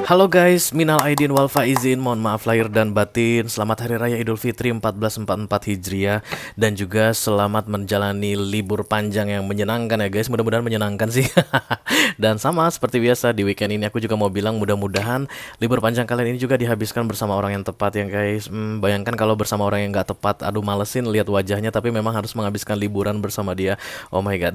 Halo guys, minal aidin wal faizin, mohon maaf lahir dan batin. Selamat Hari Raya Idul Fitri 1444 Hijriah. Dan juga selamat menjalani libur panjang yang menyenangkan ya guys. Mudah-mudahan menyenangkan sih. Dan sama seperti biasa di weekend ini aku juga mau bilang mudah-mudahan libur panjang kalian ini juga dihabiskan bersama orang yang tepat ya guys. Bayangkan kalau bersama orang yang gak tepat, aduh malesin lihat wajahnya, tapi memang harus menghabiskan liburan bersama dia. Oh my god.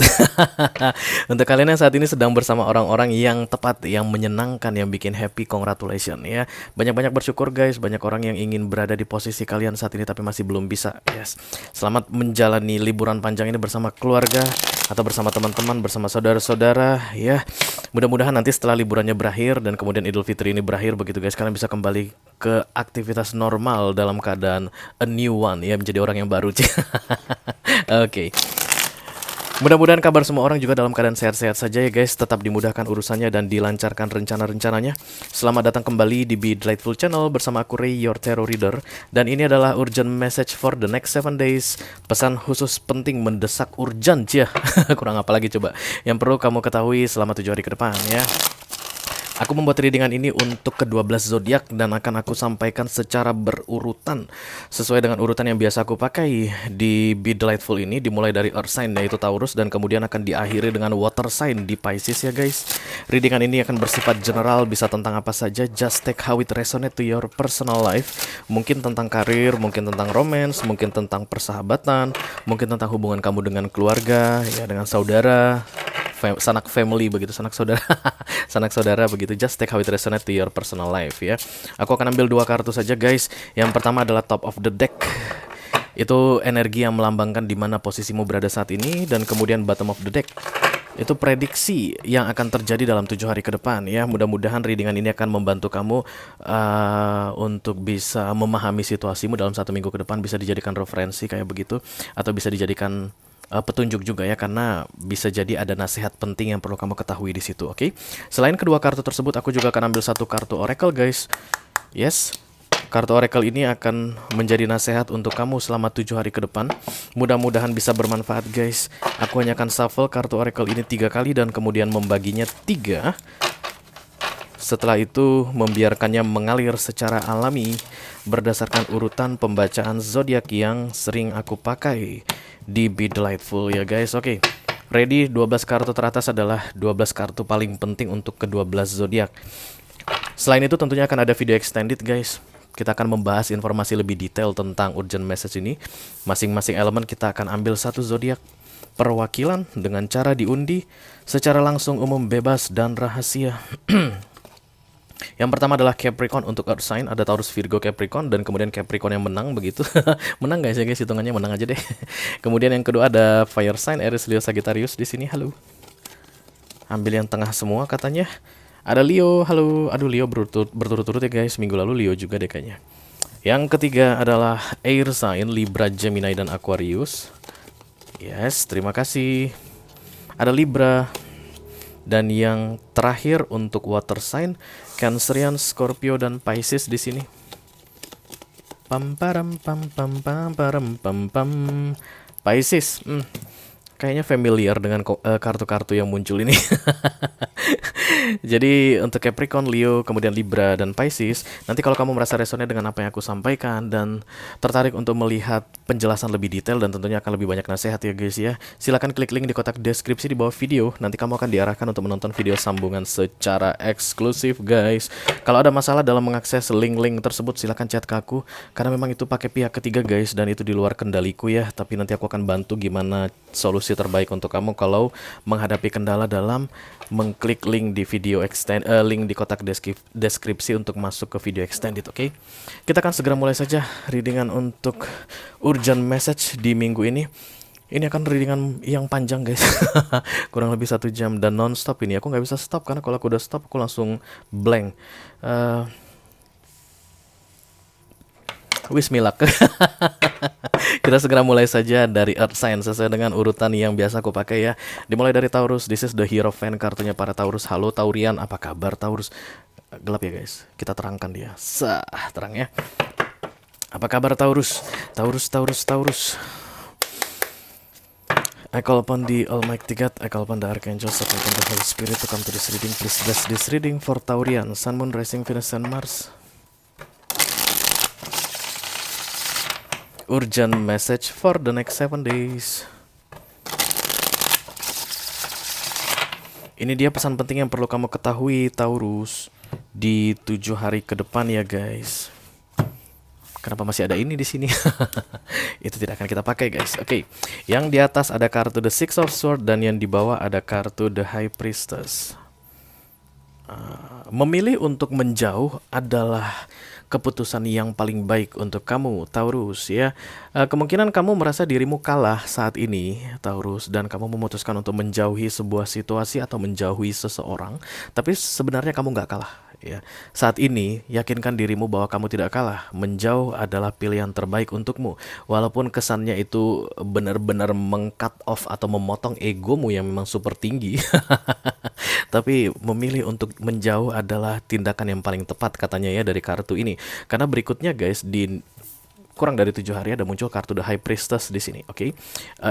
Untuk kalian yang saat ini sedang bersama orang-orang yang tepat, yang menyenangkan, yang bikin happy, congratulations ya. Banyak-banyak bersyukur guys. Banyak orang yang ingin berada di posisi kalian saat ini tapi masih belum bisa. Yes. Selamat menjalani liburan panjang ini bersama keluarga atau bersama teman-teman, bersama saudara-saudara ya. Mudah-mudahan nanti setelah liburannya berakhir dan kemudian Idul Fitri ini berakhir begitu guys, kalian bisa kembali ke aktivitas normal dalam keadaan a new one ya, menjadi orang yang baru. Oke. Mudah-mudahan kabar semua orang juga dalam keadaan sehat-sehat saja ya guys. Tetap dimudahkan urusannya dan dilancarkan rencana-rencananya. Selamat datang kembali di Be Delightful Channel bersama aku Ray, your tarot reader. Dan ini adalah urgent message for the next 7 days. Pesan khusus penting mendesak urgent ya. Kurang apa lagi coba yang perlu kamu ketahui selama 7 hari ke depan ya. Aku membuat readingan ini untuk ke-12 zodiak dan akan aku sampaikan secara berurutan sesuai dengan urutan yang biasa aku pakai di Be Delightful ini, dimulai dari Earth sign yaitu Taurus dan kemudian akan diakhiri dengan Water sign di Pisces ya guys. Readingan ini akan bersifat general, bisa tentang apa saja, just take how it resonate to your personal life. Mungkin tentang karir, mungkin tentang romance, mungkin tentang persahabatan, mungkin tentang hubungan kamu dengan keluarga, ya dengan saudara, sanak family begitu, sanak saudara, sanak saudara begitu. Just take how it resonate to your personal life ya. Aku akan ambil 2 kartu saja guys. Yang pertama adalah top of the deck. Itu energi yang melambangkan di mana posisimu berada saat ini, dan kemudian bottom of the deck itu prediksi yang akan terjadi dalam 7 hari ke depan ya. Mudah-mudahan readingan ini akan membantu kamu untuk bisa memahami situasimu dalam 1 minggu ke depan. Bisa dijadikan referensi kayak begitu, atau bisa dijadikan petunjuk juga ya, karena bisa jadi ada nasihat penting yang perlu kamu ketahui di situ. Oke. Selain kedua kartu tersebut, aku juga akan ambil 1 kartu oracle guys. Yes. Kartu oracle ini akan menjadi nasihat untuk kamu selama 7 hari ke depan. Mudah-mudahan bisa bermanfaat guys. Aku hanya akan shuffle kartu oracle ini 3 kali dan kemudian membaginya 3. Setelah itu membiarkannya mengalir secara alami berdasarkan urutan pembacaan zodiak yang sering aku pakai di Be Delightful ya guys. Oke. Ready? 12 kartu teratas adalah 12 kartu paling penting untuk ke-12 zodiak. Selain itu tentunya akan ada video extended guys. Kita akan membahas informasi lebih detail tentang urgent message ini. Masing-masing elemen kita akan ambil 1 zodiak perwakilan dengan cara diundi secara langsung, umum, bebas, dan rahasia. Yang pertama adalah Capricorn untuk Earth sign, ada Taurus, Virgo, Capricorn, dan kemudian Capricorn yang menang begitu. Menang guys ya guys, hitungannya menang aja deh. Kemudian yang kedua ada Fire sign, Aries, Leo, Sagittarius di sini. Halo. Ambil yang tengah semua katanya. Ada Leo, halo. Aduh, Leo berturut-turut ya guys. Minggu lalu Leo juga deh kayaknya. Yang ketiga adalah Air sign, Libra, Gemini, dan Aquarius. Yes, terima kasih. Ada Libra. Dan yang terakhir untuk water sign, Cancerian, Scorpio, dan Pisces di sini. Pam param pam pam pam param pam pam. Pisces. Kayaknya familiar dengan kartu-kartu yang muncul ini. Jadi untuk Capricorn, Leo, kemudian Libra, dan Pisces, nanti kalau kamu merasa resonate dengan apa yang aku sampaikan dan tertarik untuk melihat penjelasan lebih detail dan tentunya akan lebih banyak nasihat ya guys ya, silakan klik link di kotak deskripsi di bawah video. Nanti kamu akan diarahkan untuk menonton video sambungan secara eksklusif guys. Kalau ada masalah dalam mengakses link-link tersebut, silakan chat ke aku, karena memang itu pakai pihak ketiga guys, dan itu di luar kendaliku ya. Tapi nanti aku akan bantu gimana solusi terbaik untuk kamu kalau menghadapi kendala dalam mengklik link di video link di kotak deskripsi untuk masuk ke video extended. Oke. Kita akan segera mulai saja readingan untuk urgent message di minggu ini. Ini akan readingan yang panjang guys. Kurang lebih 1 jam dan non-stop ini. Aku nggak bisa stop karena kalau aku udah stop aku langsung blank. Wismilak. Kita segera mulai saja dari Earth Sign sesuai dengan urutan yang biasa aku pakai ya. Dimulai dari Taurus. This is the Hierophant, kartunya para Taurus. Halo Taurian, apa kabar Taurus? Gelap ya guys. Kita terangkan dia. Terang ya. Apa kabar Taurus? Taurus. I call upon the Almighty God, I call upon the Archangels, I call upon the Holy Spirit to come to this reading. Please bless this reading for Taurian, Sun, Moon, Rising, Venus, and Mars. Urgent message for the next 7 days. Ini dia pesan penting yang perlu kamu ketahui Taurus di 7 hari ke depan ya guys. Kenapa masih ada ini di sini? Itu tidak akan kita pakai guys. Oke. Yang di atas ada kartu The Six of Swords dan yang di bawah ada kartu The High Priestess. Memilih untuk menjauh adalah keputusan yang paling baik untuk kamu Taurus ya. Kemungkinan kamu merasa dirimu kalah saat ini Taurus, dan kamu memutuskan untuk menjauhi sebuah situasi atau menjauhi seseorang. Tapi sebenarnya kamu nggak kalah ya. Saat ini yakinkan dirimu bahwa kamu tidak kalah. Menjauh adalah pilihan terbaik untukmu. Walaupun kesannya itu benar-benar meng-cut off atau memotong egomu yang memang super tinggi. Tapi memilih untuk menjauh adalah tindakan yang paling tepat katanya ya dari kartu ini. Karena berikutnya guys, di kurang dari 7 hari ada muncul kartu The High Priestess di sini, oke?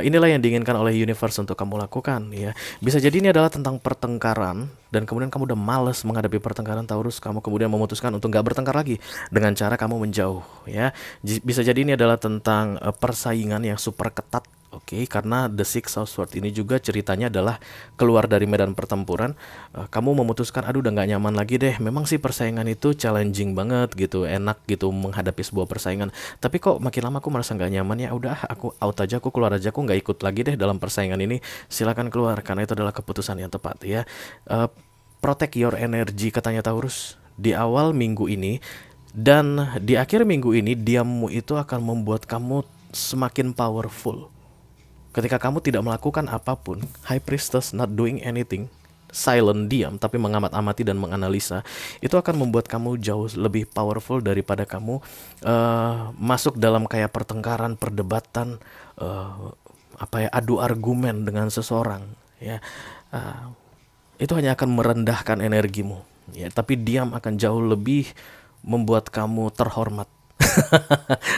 Inilah yang diinginkan oleh universe untuk kamu lakukan ya. Bisa jadi ini adalah tentang pertengkaran dan kemudian kamu udah males menghadapi pertengkaran Taurus, kamu kemudian memutuskan untuk gak bertengkar lagi dengan cara kamu menjauh ya. Bisa jadi ini adalah tentang persaingan yang super ketat. Oke, karena The Six of Swords ini juga ceritanya adalah keluar dari medan pertempuran. Kamu memutuskan, aduh udah gak nyaman lagi deh. Memang sih persaingan itu challenging banget gitu, enak gitu menghadapi sebuah persaingan. Tapi kok makin lama aku merasa gak nyaman ya. Udah, aku out aja, aku keluar aja, aku gak ikut lagi deh dalam persaingan ini. Silakan keluar, karena itu adalah keputusan yang tepat ya. Protect your energy katanya Taurus di awal minggu ini, dan di akhir minggu ini diammu itu akan membuat kamu semakin powerful. Ketika kamu tidak melakukan apapun, High Priestess not doing anything, silent, diam, tapi mengamat-amati dan menganalisa, itu akan membuat kamu jauh lebih powerful daripada kamu masuk dalam kayak pertengkaran, perdebatan, adu argumen dengan seseorang. Ya, itu hanya akan merendahkan energimu. Ya, tapi diam akan jauh lebih membuat kamu terhormat.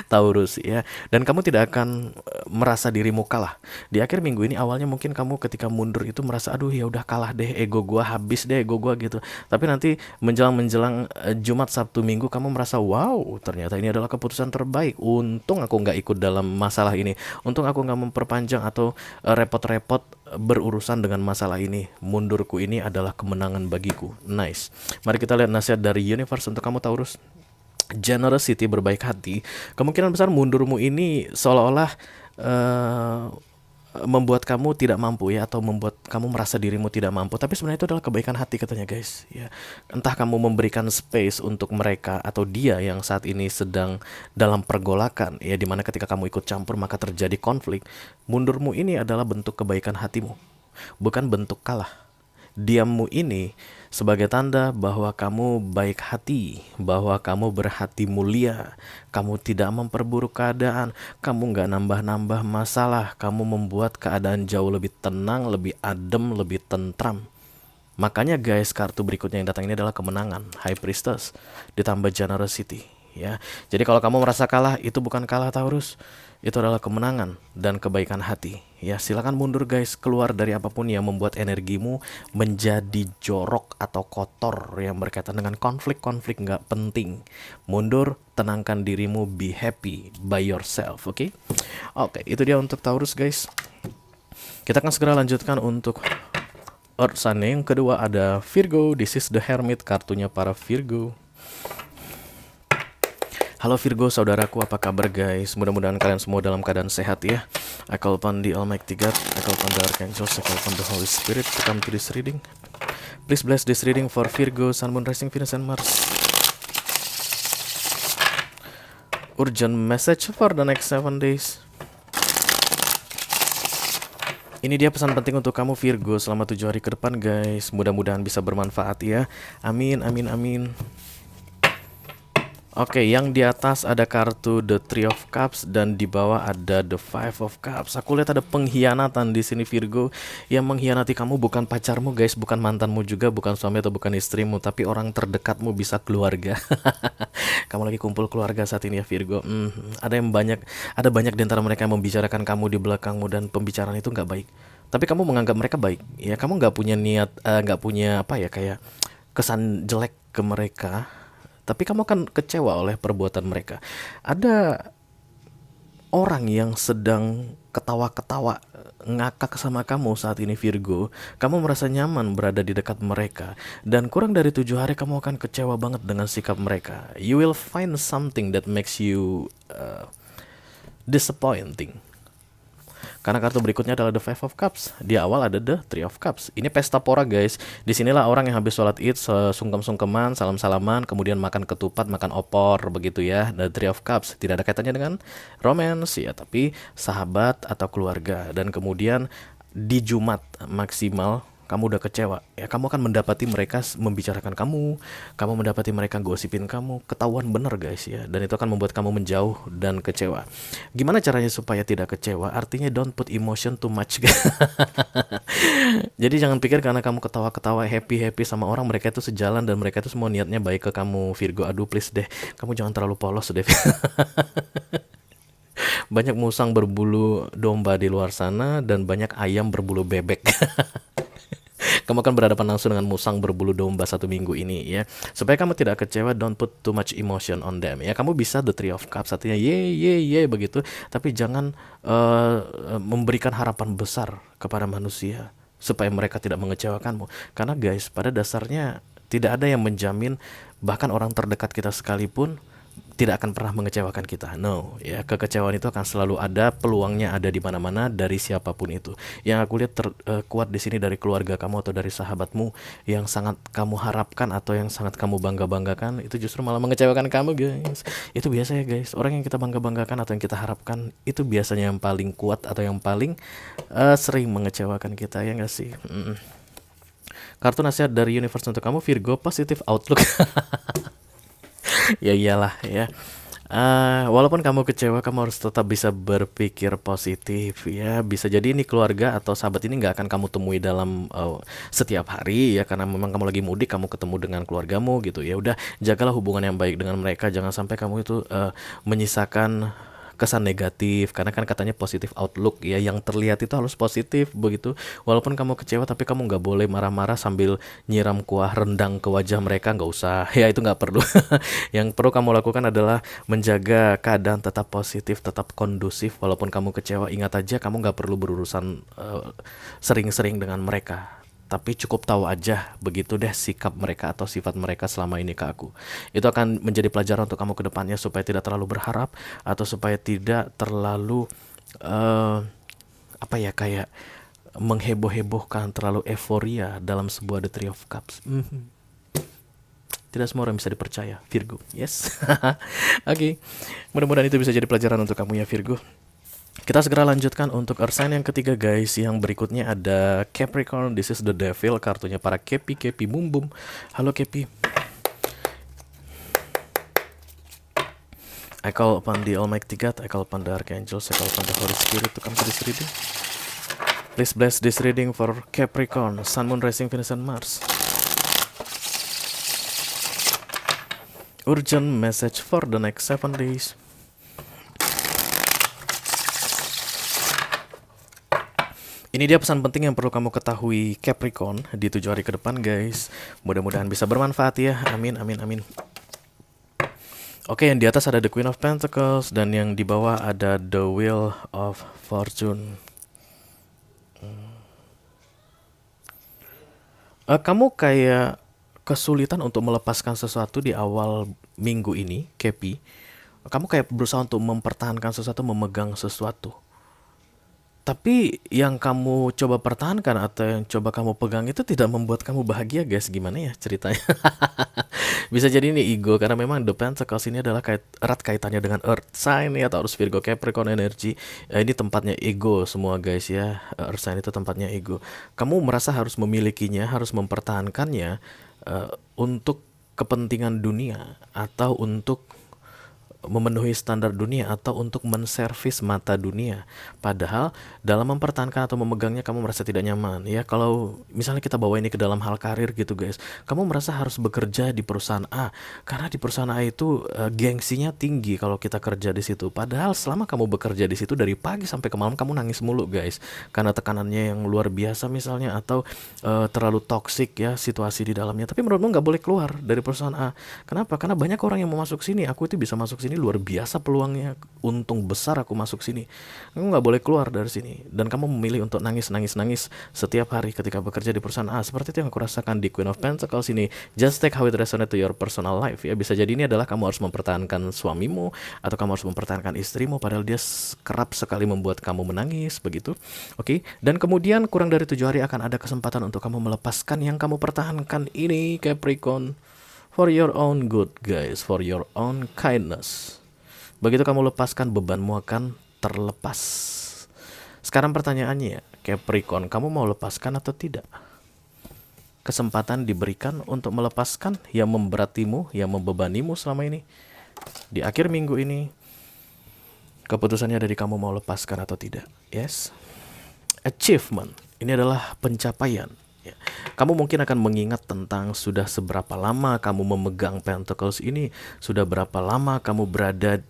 Taurus ya, dan kamu tidak akan merasa dirimu kalah. Di akhir minggu ini awalnya mungkin kamu ketika mundur itu merasa aduh ya udah kalah deh, ego gua habis deh, ego gua gitu. Tapi nanti menjelang Jumat, Sabtu, Minggu kamu merasa wow, ternyata ini adalah keputusan terbaik. Untung aku nggak ikut dalam masalah ini. Untung aku nggak memperpanjang atau repot-repot berurusan dengan masalah ini. Mundurku ini adalah kemenangan bagiku. Nice. Mari kita lihat nasihat dari universe untuk kamu Taurus. Generosity, berbaik hati. Kemungkinan besar mundurmu ini seolah-olah membuat kamu tidak mampu ya, atau membuat kamu merasa dirimu tidak mampu. Tapi sebenarnya itu adalah kebaikan hati katanya guys ya. Entah kamu memberikan space untuk mereka atau dia yang saat ini sedang dalam pergolakan ya, dimana ketika kamu ikut campur maka terjadi konflik. Mundurmu ini adalah bentuk kebaikan hatimu, bukan bentuk kalah. Diammu ini sebagai tanda bahwa kamu baik hati, bahwa kamu berhati mulia, kamu tidak memperburuk keadaan, kamu gak nambah-nambah masalah, kamu membuat keadaan jauh lebih tenang, lebih adem, lebih tentram. Makanya guys, kartu berikutnya yang datang ini adalah kemenangan, High Priestess ditambah generosity ya. Jadi kalau kamu merasa kalah, itu bukan kalah Taurus, itu adalah kemenangan dan kebaikan hati ya. Silakan mundur guys, keluar dari apapun yang membuat energimu menjadi jorok atau kotor yang berkaitan dengan konflik-konflik nggak penting. Mundur, tenangkan dirimu, be happy by yourself. Oke, itu dia untuk Taurus guys. Kita akan segera lanjutkan untuk Earth Sign. Yang kedua ada Virgo. This is the Hermit, kartunya para Virgo. Halo Virgo, saudaraku, apa kabar guys? Mudah-mudahan kalian semua dalam keadaan sehat ya. I call upon the Almighty God, I call upon the Archangels, I call upon the Holy Spirit to come to this reading. Please bless this reading for Virgo, Sun, Moon, Rising, Venus, and Mars. Urgent message for the next 7 days. Ini dia pesan penting untuk kamu Virgo selama 7 hari ke depan guys. Mudah-mudahan bisa bermanfaat ya. Amin, amin, amin. Oke, yang di atas ada kartu The Three of Cups dan di bawah ada The Five of Cups. Aku lihat ada pengkhianatan di sini Virgo. Yang mengkhianati kamu bukan pacarmu guys, bukan mantanmu juga, bukan suami atau bukan istrimu, tapi orang terdekatmu, bisa keluarga. Kamu lagi kumpul keluarga saat ini ya Virgo. Ada banyak di antara mereka yang membicarakan kamu di belakangmu dan pembicaraan itu nggak baik. Tapi kamu menganggap mereka baik. Ya kamu nggak punya niat, nggak punya apa ya kayak kesan jelek ke mereka, tapi kamu akan kecewa oleh perbuatan mereka. Ada orang yang sedang ketawa-ketawa ngakak sama kamu saat ini Virgo. Kamu merasa nyaman berada di dekat mereka, dan kurang dari 7 hari kamu akan kecewa banget dengan sikap mereka. You will find something that makes you disappointing. Karena kartu berikutnya adalah The Five of Cups. Di awal ada The Three of Cups. Ini pesta pora guys. Disinilah orang yang habis sholat id sungkem-sungkeman, salam-salaman, kemudian makan ketupat, makan opor, begitu ya. The Three of Cups tidak ada kaitannya dengan romance ya, tapi sahabat atau keluarga. Dan kemudian di Jumat maksimal kamu udah kecewa ya, kamu akan mendapati mereka membicarakan kamu mendapati mereka gosipin kamu, ketahuan bener guys ya, dan itu akan membuat kamu menjauh dan kecewa. Gimana caranya supaya tidak kecewa? Artinya don't put emotion too much. Jadi jangan pikir karena kamu ketawa-ketawa happy sama orang, mereka itu sejalan dan mereka itu semua niatnya baik ke kamu Virgo. Aduh please deh, kamu jangan terlalu polos deh. Banyak musang berbulu domba di luar sana dan banyak ayam berbulu bebek. Kamu akan berhadapan langsung dengan musang berbulu domba 1 minggu ini ya. Supaya kamu tidak kecewa, don't put too much emotion on them ya. Kamu bisa The Three of Cups, artinya ye begitu, tapi jangan memberikan harapan besar kepada manusia supaya mereka tidak mengecewakanmu. Karena guys, pada dasarnya tidak ada yang menjamin, bahkan orang terdekat kita sekalipun tidak akan pernah mengecewakan kita. No, ya, kekecewaan itu akan selalu ada, peluangnya ada di mana-mana dari siapapun itu. Yang aku lihat kuat di sini dari keluarga kamu atau dari sahabatmu yang sangat kamu harapkan atau yang sangat kamu bangga-banggakan, itu justru malah mengecewakan kamu, guys. Itu biasa ya, guys. Orang yang kita bangga-banggakan atau yang kita harapkan itu biasanya yang paling kuat atau yang paling sering mengecewakan kita, ya nggak sih? Kartu nasihat dari universe untuk kamu Virgo, positive outlook. Ya iyalah ya. Walaupun kamu kecewa, kamu harus tetap bisa berpikir positif ya. Bisa jadi ini keluarga atau sahabat ini nggak akan kamu temui dalam setiap hari ya, karena memang kamu lagi mudik, kamu ketemu dengan keluargamu gitu ya. Udah, jagalah hubungan yang baik dengan mereka, jangan sampai kamu itu menyisakan kesan negatif, karena kan katanya positive outlook ya, yang terlihat itu harus positif begitu. Walaupun kamu kecewa, tapi kamu nggak boleh marah-marah sambil nyiram kuah rendang ke wajah mereka, nggak usah ya, itu nggak perlu. Yang perlu kamu lakukan adalah menjaga keadaan tetap positif, tetap kondusif. Walaupun kamu kecewa, ingat aja kamu nggak perlu berurusan sering-sering dengan mereka, tapi cukup tahu aja begitu deh sikap mereka atau sifat mereka selama ini ke aku. Itu akan menjadi pelajaran untuk kamu ke depannya, supaya tidak terlalu berharap atau supaya tidak terlalu apa ya, kayak mengheboh-hebohkan, terlalu euforia dalam sebuah The Three of Cups. Tidak semua orang bisa dipercaya, Virgo. Yes. Oke. Mudah-mudahan itu bisa jadi pelajaran untuk kamu ya, Virgo. Kita segera lanjutkan untuk Earth sign yang ketiga guys. Yang berikutnya ada Capricorn. This is the devil, kartunya para Kepi Bum Bum. Halo Kepi. I call upon the Almighty God, I call upon the Archangels, I call upon the Holy Spirit to come to this reading. Please bless this reading for Capricorn, Sun, Moon, Rising, Venus, and Mars. Urgent message for the next 7 days. Ini dia pesan penting yang perlu kamu ketahui Capricorn di 7 hari ke depan guys. Mudah-mudahan bisa bermanfaat ya. Amin, amin, amin. Oke, yang di atas ada The Queen of Pentacles dan yang di bawah ada The Wheel of Fortune. Kamu kayak kesulitan untuk melepaskan sesuatu di awal minggu ini, Kepi. Kamu kayak berusaha untuk mempertahankan sesuatu, memegang sesuatu. Tapi yang kamu coba pertahankan atau yang coba kamu pegang itu tidak membuat kamu bahagia guys. Gimana ya ceritanya? Bisa jadi ini ego, karena memang The Pentacles ini adalah erat kaitannya dengan Earth sign ya, atau harus Virgo Capricorn energy. Ini tempatnya ego semua guys ya. Earth sign itu tempatnya ego. Kamu merasa harus memilikinya, harus mempertahankannya untuk kepentingan dunia atau untuk memenuhi standar dunia atau untuk menservis mata dunia. Padahal dalam mempertahankan atau memegangnya kamu merasa tidak nyaman. Ya, kalau misalnya kita bawa ini ke dalam hal karir gitu guys, kamu merasa harus bekerja di perusahaan A karena di perusahaan A itu gengsinya tinggi kalau kita kerja di situ. Padahal selama kamu bekerja di situ dari pagi sampai ke malam kamu nangis mulu guys, karena tekanannya yang luar biasa misalnya, atau terlalu toksik ya situasi di dalamnya. Tapi menurutmu nggak boleh keluar dari perusahaan A. Kenapa? Karena banyak orang yang mau masuk sini. Aku itu bisa masuk sini, luar biasa peluangnya, untung besar aku masuk sini. Kamu nggak boleh keluar dari sini. Dan kamu memilih untuk nangis setiap hari ketika bekerja di perusahaan A. Seperti itu yang aku rasakan di Queen of Pentacles ini. Just take how it resonate to your personal life ya. Bisa jadi ini adalah kamu harus mempertahankan suamimu, atau kamu harus mempertahankan istrimu padahal dia kerap sekali membuat kamu menangis begitu. Oke. Dan kemudian kurang dari 7 hari akan ada kesempatan untuk kamu melepaskan yang kamu pertahankan ini, Capricorn. For your own good guys, for your own kindness. Begitu kamu lepaskan, bebanmu akan terlepas. Sekarang pertanyaannya, Capricorn, kamu mau lepaskan atau tidak? Kesempatan diberikan untuk melepaskan yang memberatimu, yang membebanimu selama ini. Di akhir minggu ini, keputusannya ada di kamu mau lepaskan atau tidak. Yes. Achievement, ini adalah pencapaian. Ya. Kamu mungkin akan mengingat tentang sudah seberapa lama kamu memegang Pentacles ini, sudah berapa lama kamu berada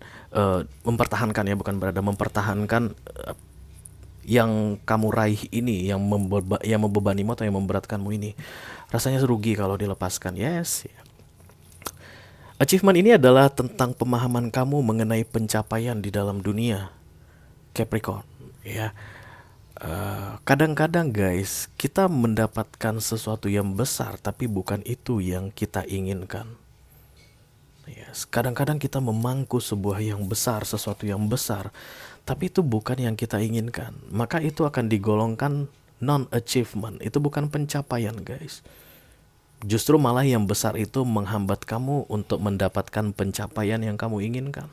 mempertahankan ya, bukan berada, mempertahankan yang kamu raih ini, yang membebanimu atau yang memberatkanmu ini. Rasanya rugi kalau dilepaskan. Yes. Ya. Achievement ini adalah tentang pemahaman kamu mengenai pencapaian di dalam dunia, Capricorn. Ya. Kadang-kadang guys, kita mendapatkan sesuatu yang besar tapi bukan itu yang kita inginkan. Yes. Kadang-kadang kita memangku sebuah yang besar, sesuatu yang besar, tapi itu bukan yang kita inginkan. Maka itu akan digolongkan non-achievement. Itu bukan pencapaian guys. Justru malah yang besar itu menghambat kamu untuk mendapatkan pencapaian yang kamu inginkan.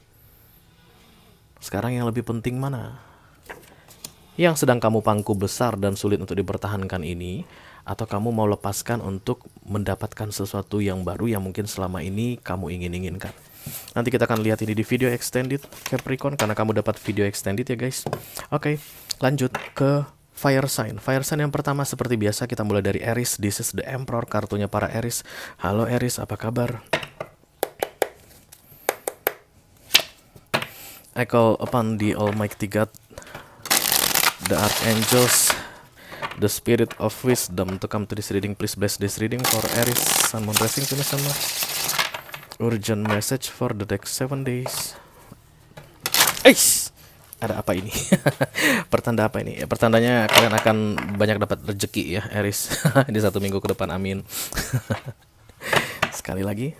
Sekarang yang lebih penting mana? Yang sedang kamu pangku besar dan sulit untuk dipertahankan ini, atau kamu mau lepaskan untuk mendapatkan sesuatu yang baru yang mungkin selama ini kamu inginkan. Nanti kita akan lihat ini di video extended Capricorn, karena kamu dapat video extended ya guys. Oke, lanjut ke fire sign. Fire sign yang pertama seperti biasa kita mulai dari Aries. This is the Emperor, kartunya para Aries. Halo Aries, apa kabar? I call upon the Almighty God, the Archangels, the Spirit of Wisdom to come to this reading. Please bless this reading for Aries, Sun, Moon, Rising, Venus, and Mars. Urgent message for the next 7 days. Eish! Ada apa ini? Pertanda apa ini? Ya, pertandanya kalian akan banyak dapat rezeki ya, Aries. Di 1 minggu ke depan, amin. Sekali lagi.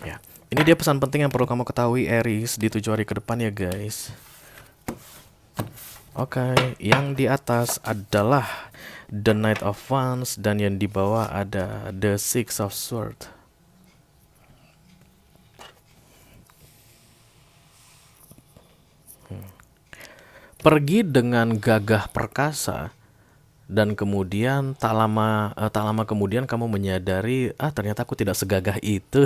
Ya, ini dia pesan penting yang perlu kamu ketahui Aries di 7 hari ke depan ya guys. Oke, yang di atas adalah The Knight of Wands dan yang di bawah ada The Six of Swords. Pergi dengan gagah perkasa dan kemudian tak lama kemudian kamu menyadari ternyata aku tidak segagah itu.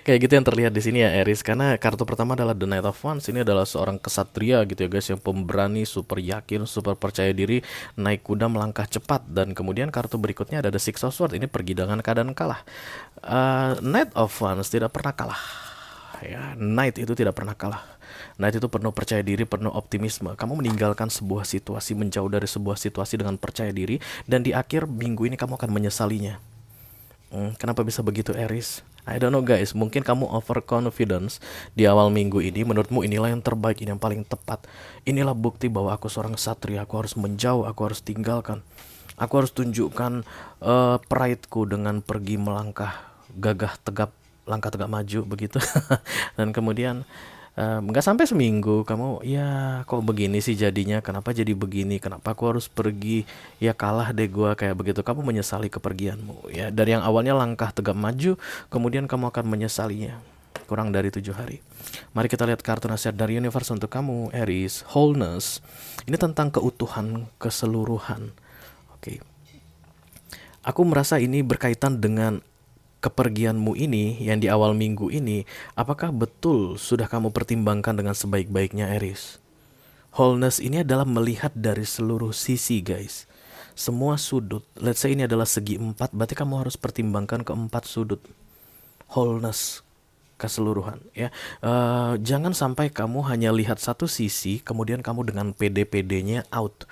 Kayak gitu yang terlihat di sini ya Aries, karena kartu pertama adalah The Knight of Wands. Ini adalah seorang kesatria gitu ya guys, yang pemberani, super yakin, super percaya diri, naik kuda melangkah cepat. Dan kemudian kartu berikutnya ada The Six of Swords. Ini pergi dengan keadaan kalah. Knight of Wands tidak pernah kalah ya. Knight itu tidak pernah kalah. Knight itu penuh percaya diri, penuh optimisme. Kamu meninggalkan sebuah situasi, menjauh dari sebuah situasi dengan percaya diri, dan di akhir minggu ini kamu akan menyesalinya. Kenapa bisa begitu Aries? I don't know guys, mungkin kamu overconfidence di awal minggu ini. Menurutmu inilah yang terbaik, ini yang paling tepat. Inilah bukti bahwa aku seorang satria, aku harus menjauh, aku harus tinggalkan. Aku harus tunjukkan prideku dengan pergi melangkah gagah tegap, langkah tegak maju begitu. Dan kemudian nggak sampai seminggu kamu, ya kok begini sih jadinya, kenapa jadi begini, kenapa aku harus pergi, ya kalah deh gua, kayak begitu. Kamu menyesali kepergianmu ya. Dari yang awalnya langkah tegak maju, kemudian kamu akan menyesalinya kurang dari 7 hari. Mari kita lihat kartu nasihat dari universe untuk kamu Aries. Wholeness, ini tentang keutuhan, keseluruhan. Oke. Aku merasa ini berkaitan dengan kepergianmu ini yang di awal minggu ini, apakah betul sudah kamu pertimbangkan dengan sebaik-baiknya, Aries? Wholeness ini adalah melihat dari seluruh sisi, guys. Semua sudut. Let's say ini adalah segi 4, berarti kamu harus pertimbangkan keempat sudut. Wholeness, keseluruhan, ya. Jangan sampai kamu hanya lihat satu sisi, kemudian kamu dengan pede-pedenya out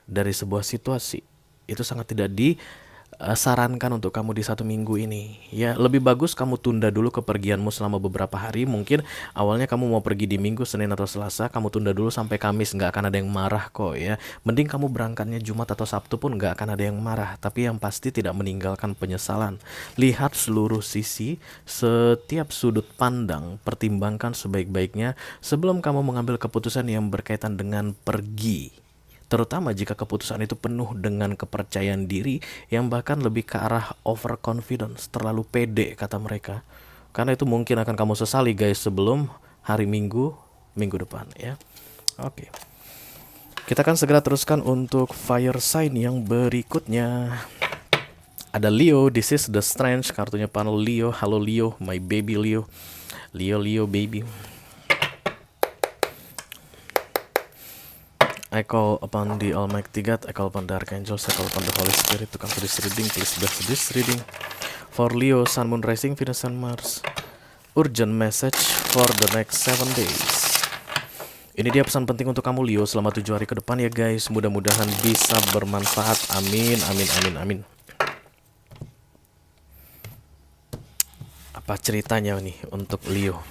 dari sebuah situasi. Itu sangat tidak disarankan untuk kamu di 1 minggu ini. Ya, lebih bagus kamu tunda dulu kepergianmu selama beberapa hari. Mungkin awalnya kamu mau pergi di Minggu, Senin atau Selasa, kamu tunda dulu sampai Kamis, nggak akan ada yang marah kok ya. Mending kamu berangkatnya Jumat atau Sabtu pun nggak akan ada yang marah. Tapi yang pasti tidak meninggalkan penyesalan. Lihat seluruh sisi, setiap sudut pandang, pertimbangkan sebaik-baiknya sebelum kamu mengambil keputusan yang berkaitan dengan pergi. Terutama jika keputusan itu penuh dengan kepercayaan diri yang bahkan lebih ke arah overconfidence, terlalu pede kata mereka. Karena itu mungkin akan kamu sesali guys sebelum hari Minggu depan ya. Oke. Kita akan segera teruskan untuk fire sign yang berikutnya. Ada Leo, this is the strange, kartunya panel Leo. Halo Leo, my baby Leo. Leo baby. I call upon the Almighty God, I call upon the Archangels, I call upon the Holy Spirit to come to this reading. Please bless this reading. For Leo, Sun, Moon, Rising, Venus, and Mars. Urgent message for the next 7 days. Ini dia pesan penting untuk kamu Leo selama 7 hari ke depan ya guys. Mudah-mudahan bisa bermanfaat. Amin, amin, amin, amin. Apa ceritanya nih untuk Leo?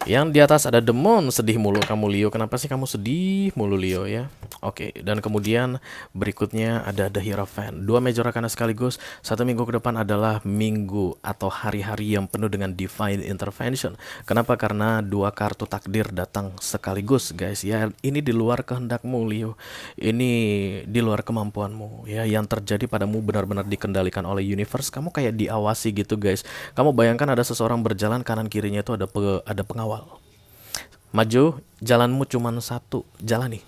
Yang di atas ada Demon, sedih mulu kamu Leo. Kenapa sih kamu sedih mulu Leo ya? Oke, dan kemudian berikutnya ada The Hierophant. 2 Major Arcana sekaligus. 1 minggu ke depan adalah minggu atau hari-hari yang penuh dengan divine intervention. Kenapa? Karena 2 kartu takdir datang sekaligus guys ya. Ini di luar kehendakmu Leo. Ini di luar kemampuanmu ya. Yang terjadi padamu benar-benar dikendalikan oleh universe. Kamu kayak diawasi gitu guys. Kamu bayangkan ada seseorang berjalan, kanan kirinya itu ada pengawal. Maju, jalanmu cuma satu, jalan nih.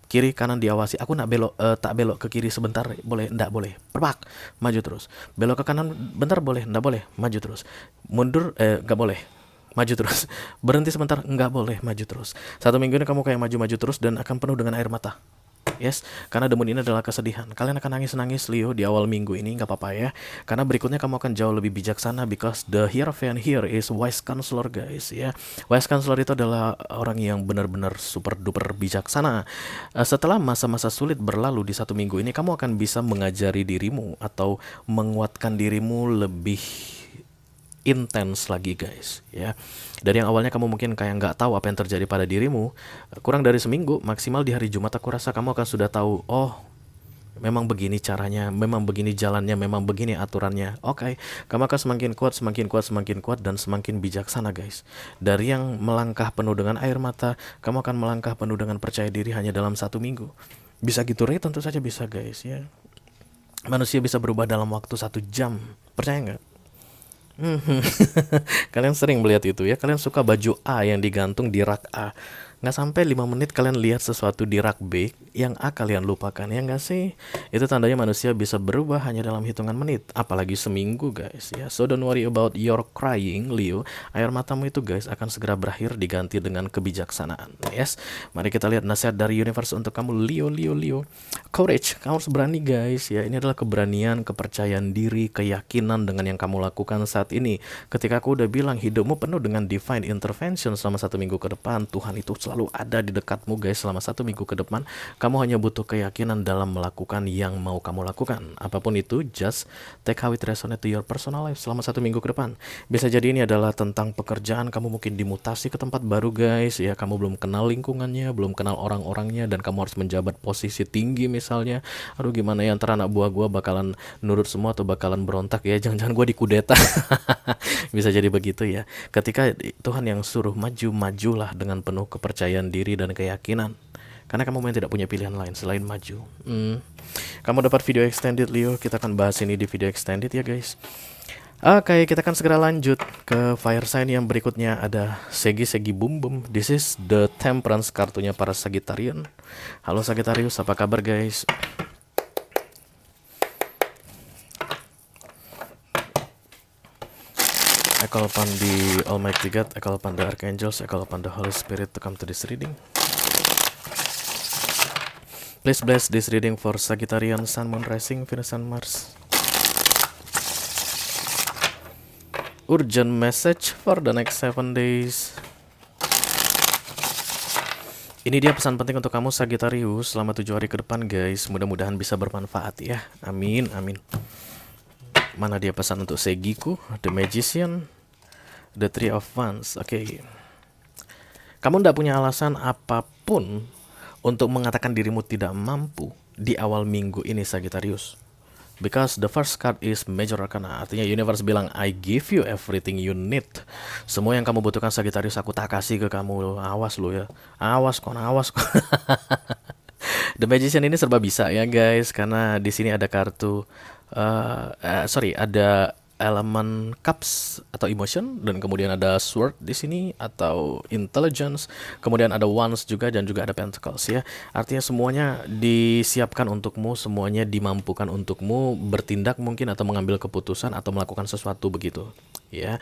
Kiri kanan diawasi. Aku nak belok, tak belok ke kiri sebentar, boleh? Ndak boleh. Perpak, maju terus. Belok ke kanan bentar, boleh? Ndak boleh. Maju terus. Mundur, nggak boleh. Maju terus. Berhenti sebentar, nggak boleh. Maju terus. 1 minggu ini kamu kayak maju-maju terus dan akan penuh dengan air mata. Yes, karena Demon ini adalah kesedihan. Kalian akan nangis-nangis Leo di awal minggu ini, nggak apa-apa ya. Karena berikutnya kamu akan jauh lebih bijaksana because the Hierophant here is wise counselor guys ya. Wise counselor itu adalah orang yang benar-benar super duper bijaksana. Setelah masa-masa sulit berlalu di 1 minggu ini, kamu akan bisa mengajari dirimu atau menguatkan dirimu lebih intens lagi guys ya. Dari yang awalnya kamu mungkin kayak nggak tahu apa yang terjadi pada dirimu, kurang dari seminggu, maksimal di hari Jumat aku rasa kamu akan sudah tahu, oh memang begini caranya, memang begini jalannya, memang begini aturannya. Oke, kamu akan semakin kuat, semakin kuat, semakin kuat, dan semakin bijaksana guys. Dari yang melangkah penuh dengan air mata, kamu akan melangkah penuh dengan percaya diri hanya dalam 1 minggu. Bisa gitu Ray? Tentu saja bisa guys ya. Manusia bisa berubah dalam waktu 1 jam, percaya nggak? Kalian sering melihat itu ya. Kalian suka baju A yang digantung di rak A. Nggak sampai 5 menit kalian lihat sesuatu di rak B yang A kalian lupakan, ya nggak sih? Itu tandanya manusia bisa berubah hanya dalam hitungan menit, apalagi seminggu guys ya. So don't worry about your crying Leo. Air matamu itu guys akan segera berakhir diganti dengan kebijaksanaan. Yes, mari kita lihat nasihat dari universe untuk kamu Leo. Courage, kamu harus berani guys ya. Ini adalah keberanian, kepercayaan diri, keyakinan dengan yang kamu lakukan saat ini. Ketika aku udah bilang hidupmu penuh dengan divine intervention selama 1 minggu ke depan, Tuhan itu selalu ada di dekatmu guys selama 1 minggu ke depan. Kamu hanya butuh keyakinan dalam melakukan yang mau kamu lakukan. Apapun itu, just take how it resonate to your personal life selama 1 minggu ke depan. Bisa jadi ini adalah tentang pekerjaan, kamu mungkin dimutasi ke tempat baru guys ya. Kamu belum kenal lingkungannya, belum kenal orang-orangnya, dan kamu harus menjabat posisi tinggi misalnya. Aduh gimana ya, antara anak buah gue bakalan nurut semua atau bakalan berontak ya. Jangan-jangan gue dikudeta. Bisa jadi begitu ya. Ketika Tuhan yang suruh maju, majulah dengan penuh kepercayaan diri dan keyakinan. Karena kamu memang tidak punya pilihan lain selain maju. Kamu dapat video extended Leo. Kita akan bahas ini di video extended ya guys. Oke, kita akan segera lanjut ke fire sign yang berikutnya. Ada Segi Boom Boom. This is the Temperance, kartunya para Sagittarian. Halo Sagittarius, apa kabar guys? I call upon the Almighty God, I call upon the Archangels, I call upon the Holy Spirit to come to this reading. Please bless this reading for Sagittarian, Sun, Moon, Rising, Venus, and Mars. Urgent message for the next 7 days. Ini dia pesan penting untuk kamu Sagittarius selama 7 hari ke depan guys. Mudah-mudahan bisa bermanfaat ya. Amin, amin. Mana dia pesan untuk Segiku, The Magician, The Three of Wands. Oke. Kamu tidak punya alasan apapun untuk mengatakan dirimu tidak mampu di awal minggu ini Sagittarius. Because the first card is Major Arcana. Artinya universe bilang I give you everything you need. Semua yang kamu butuhkan Sagittarius aku tak kasih ke kamu. Awas lu ya. Awas kon. The Magician ini serba bisa ya guys, karena di sini ada kartu ada elemen cups atau emotion, dan kemudian ada sword di sini atau intelligence, kemudian ada wands juga, dan juga ada pentacles ya. Artinya semuanya disiapkan untukmu, semuanya dimampukan untukmu bertindak mungkin atau mengambil keputusan atau melakukan sesuatu begitu ya.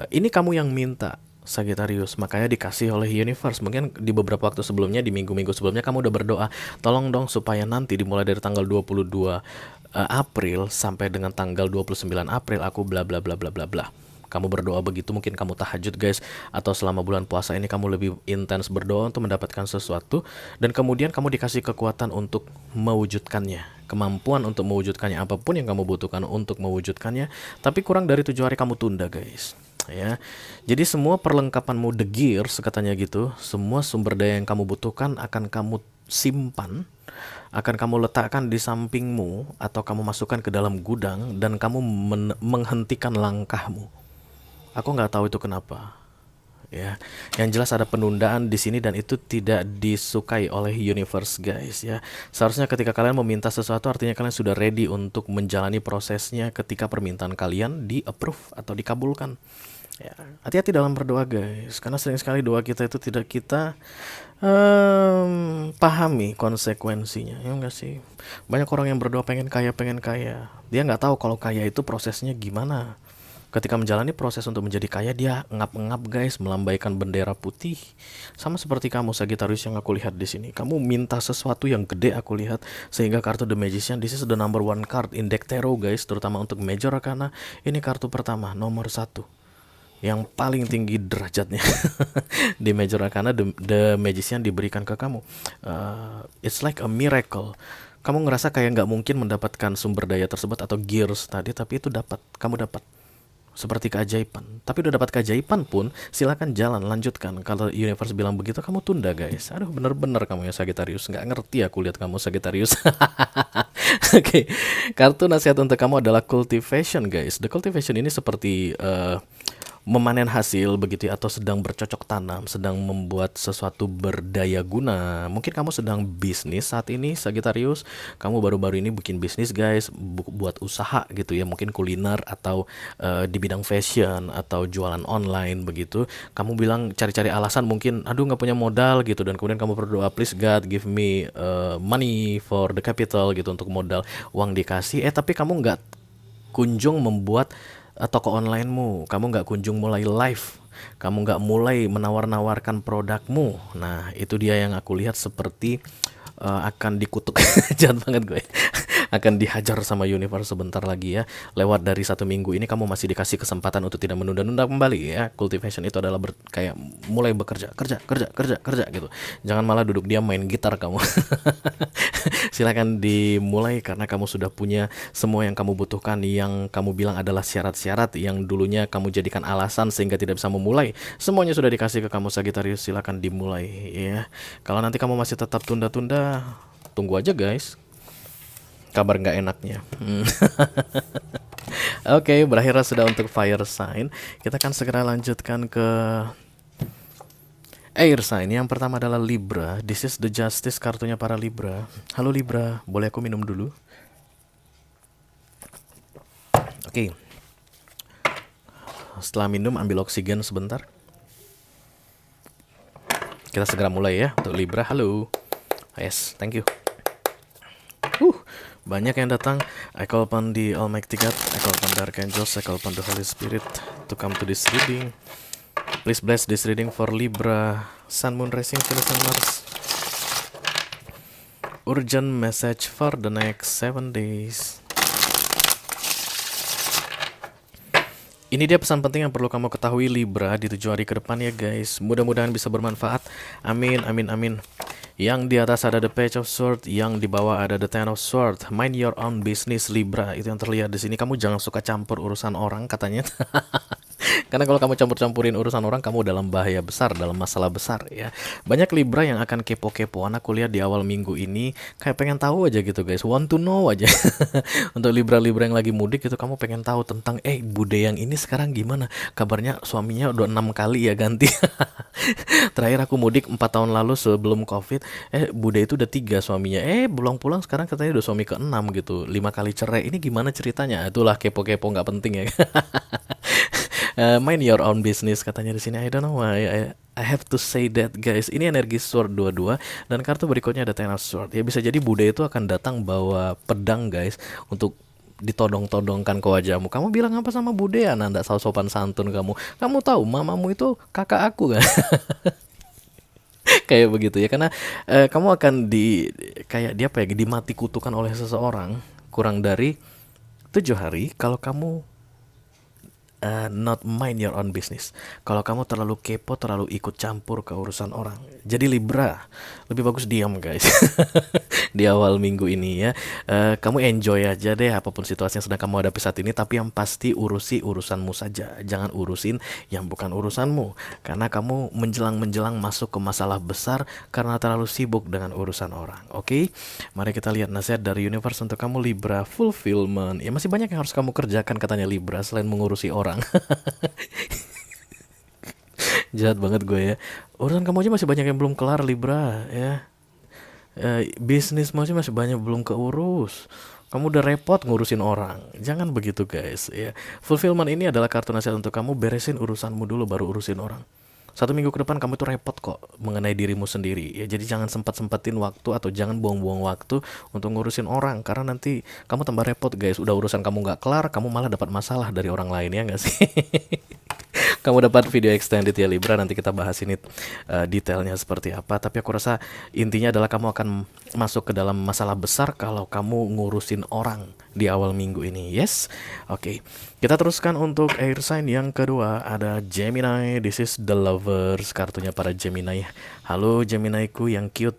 Ini kamu yang minta Sagittarius, makanya dikasih oleh universe. Mungkin di beberapa waktu sebelumnya, di minggu-minggu sebelumnya kamu udah berdoa, tolong dong supaya nanti dimulai dari tanggal 22 April sampai dengan tanggal 29 April aku bla bla bla bla bla bla. Kamu berdoa begitu, mungkin kamu tahajud guys, atau selama bulan puasa ini kamu lebih intens berdoa untuk mendapatkan sesuatu, dan kemudian kamu dikasih kekuatan untuk mewujudkannya, kemampuan untuk mewujudkannya, apapun yang kamu butuhkan untuk mewujudkannya. Tapi kurang dari 7 hari kamu tunda guys ya. Jadi semua perlengkapanmu, the gears katanya gitu, semua sumber daya yang kamu butuhkan akan kamu simpan, akan kamu letakkan di sampingmu, atau kamu masukkan ke dalam gudang, dan kamu menghentikan langkahmu. Aku nggak tahu itu kenapa ya. Yang jelas ada penundaan di sini, dan itu tidak disukai oleh universe guys ya. Seharusnya ketika kalian meminta sesuatu, artinya kalian sudah ready untuk menjalani prosesnya ketika permintaan kalian di approve atau dikabulkan ya. Hati-hati dalam berdoa guys, karena sering sekali doa kita itu tidak kita pahami konsekuensinya ya enggak sih. Banyak orang yang berdoa pengen kaya, dia nggak tahu kalau kaya itu prosesnya gimana. Ketika menjalani proses untuk menjadi kaya, dia ngap-ngap guys, melambaikan bendera putih. Sama seperti kamu Sagittarius yang aku lihat di sini. Kamu minta sesuatu yang gede aku lihat, sehingga kartu The Magician, this is the number 1 card in deck tarot guys, terutama untuk Major Arcana. Ini kartu pertama, nomor 1, yang paling tinggi derajatnya di Major Arcana. The Magician diberikan ke kamu. It's like a miracle. Kamu ngerasa kayak nggak mungkin mendapatkan sumber daya tersebut atau gears tadi, tapi itu kamu dapat. Seperti keajaiban. Tapi udah dapat keajaiban pun, silakan jalan, lanjutkan. Kalau universe bilang begitu, kamu tunda guys. Aduh, bener-bener kamu ya Sagittarius. Nggak ngerti aku lihat kamu Sagittarius. Oke, kartu nasihat untuk kamu adalah cultivation guys. The cultivation ini seperti memanen hasil begitu ya, atau sedang bercocok tanam, sedang membuat sesuatu berdaya guna. Mungkin kamu sedang bisnis saat ini Sagittarius, kamu baru-baru ini bikin bisnis guys, buat usaha gitu ya, mungkin kuliner atau di bidang fashion atau jualan online begitu. Kamu bilang cari-cari alasan, mungkin aduh nggak punya modal gitu, dan kemudian kamu berdoa, please God give me money for the capital gitu, untuk modal. Uang dikasih, tapi kamu nggak kunjung membuat toko onlinemu, kamu nggak kunjung mulai live, kamu nggak mulai menawar-nawarkan produkmu. Nah itu dia yang aku lihat seperti akan dikutuk. Jahat banget gue. Akan dihajar sama universe sebentar lagi ya. Lewat dari 1 minggu ini kamu masih dikasih kesempatan untuk tidak menunda-nunda kembali ya. Cultivation itu adalah kayak mulai bekerja, kerja gitu. Jangan malah duduk diam main gitar kamu. Silakan dimulai, karena kamu sudah punya semua yang kamu butuhkan, yang kamu bilang adalah syarat-syarat yang dulunya kamu jadikan alasan sehingga tidak bisa memulai. Semuanya sudah dikasih ke kamu Sagittarius, silakan dimulai ya. Kalau nanti kamu masih tetap tunda-tunda, tunggu aja guys. Kabar nggak enaknya. Oke, berakhirlah sudah untuk fire sign. Kita akan segera lanjutkan ke air sign. Yang pertama adalah Libra. This is the justice, kartunya para Libra. Halo Libra, boleh aku minum dulu? Oke. Setelah minum, ambil oksigen sebentar. Kita segera mulai ya untuk Libra. Halo. Yes, thank you. Banyak yang datang. I call upon the Almighty God, I call upon the Archangels, I call upon the Holy Spirit to come to this reading. Please bless this reading for Libra, Sun, Moon, Rising, Venus, and Mars. Urgent message for the next 7 days. Ini dia pesan penting yang perlu kamu ketahui Libra di 7 hari ke depan ya guys. Mudah-mudahan bisa bermanfaat. Amin, amin, amin. Yang di atas ada the Page of Swords, yang di bawah ada the Ten of Swords. Mind your own business Libra. Itu yang terlihat di sini. Kamu jangan suka campur urusan orang katanya. Karena kalau kamu campur-campurin urusan orang, kamu dalam bahaya besar, dalam masalah besar ya. Banyak Libra yang akan kepo-kepoan. Aku lihat di awal minggu ini kayak pengen tahu aja gitu guys, want to know aja. Untuk Libra-Libra yang lagi mudik itu, kamu pengen tahu tentang Bude yang ini sekarang gimana? Kabarnya suaminya udah 6 kali ya ganti. Terakhir aku mudik 4 tahun lalu sebelum Covid, Bude itu udah 3 suaminya. Pulang-pulang sekarang katanya udah suami ke-6 gitu. 5 kali cerai. Ini gimana ceritanya? Itulah kepo-kepo nggak penting ya. Mind your own business katanya di sini. I don't know why I have to say that guys. Ini energi sword 22 dan kartu berikutnya ada Ten of Sword. Ya bisa jadi Bude itu akan datang bawa pedang guys untuk ditodong-todongkan ke wajahmu. Kamu bilang apa sama Bude ya? Nanda sopan santun kamu. Kamu tahu mamamu itu kakak aku kan? Kayak begitu ya, karena kamu akan dimati kutukan oleh seseorang kurang dari 7 hari kalau kamu not mind your own business. Kalau kamu terlalu kepo, terlalu ikut campur ke urusan orang. Jadi Libra, lebih bagus diam guys. Di awal minggu ini ya. Kamu enjoy aja deh apapun situasi yang sedang kamu hadapi saat ini. Tapi yang pasti urusi urusanmu saja. Jangan urusin yang bukan urusanmu. Karena kamu menjelang-menjelang masuk ke masalah besar karena terlalu sibuk dengan urusan orang. Oke? Mari kita lihat nasihat dari universe untuk kamu Libra. Fulfillment. Ya masih banyak yang harus kamu kerjakan katanya Libra selain mengurusi orang. Jahat banget gue ya. Urusan kamu aja masih banyak yang belum kelar Libra ya. Bisnismu aja masih banyak belum keurus. Kamu udah repot ngurusin orang. Jangan begitu guys ya. Fulfillment ini adalah kartu nasihat untuk kamu. Beresin urusanmu dulu baru urusin orang. 1 minggu ke depan kamu tuh repot kok mengenai dirimu sendiri ya. Jadi jangan sempat-sempatin waktu atau jangan buang-buang waktu untuk ngurusin orang, karena nanti kamu tambah repot guys. Udah urusan kamu nggak kelar, kamu malah dapat masalah dari orang lain ya nggak sih? Kamu dapat video extended ya Libra, nanti kita bahas ini detailnya seperti apa. Tapi aku rasa intinya adalah kamu akan masuk ke dalam masalah besar kalau kamu ngurusin orang di awal minggu ini. Yes? Oke. Kita teruskan untuk air sign yang kedua, ada Gemini. This is the lovers, kartunya para Gemini. Halo Gemini-ku yang cute,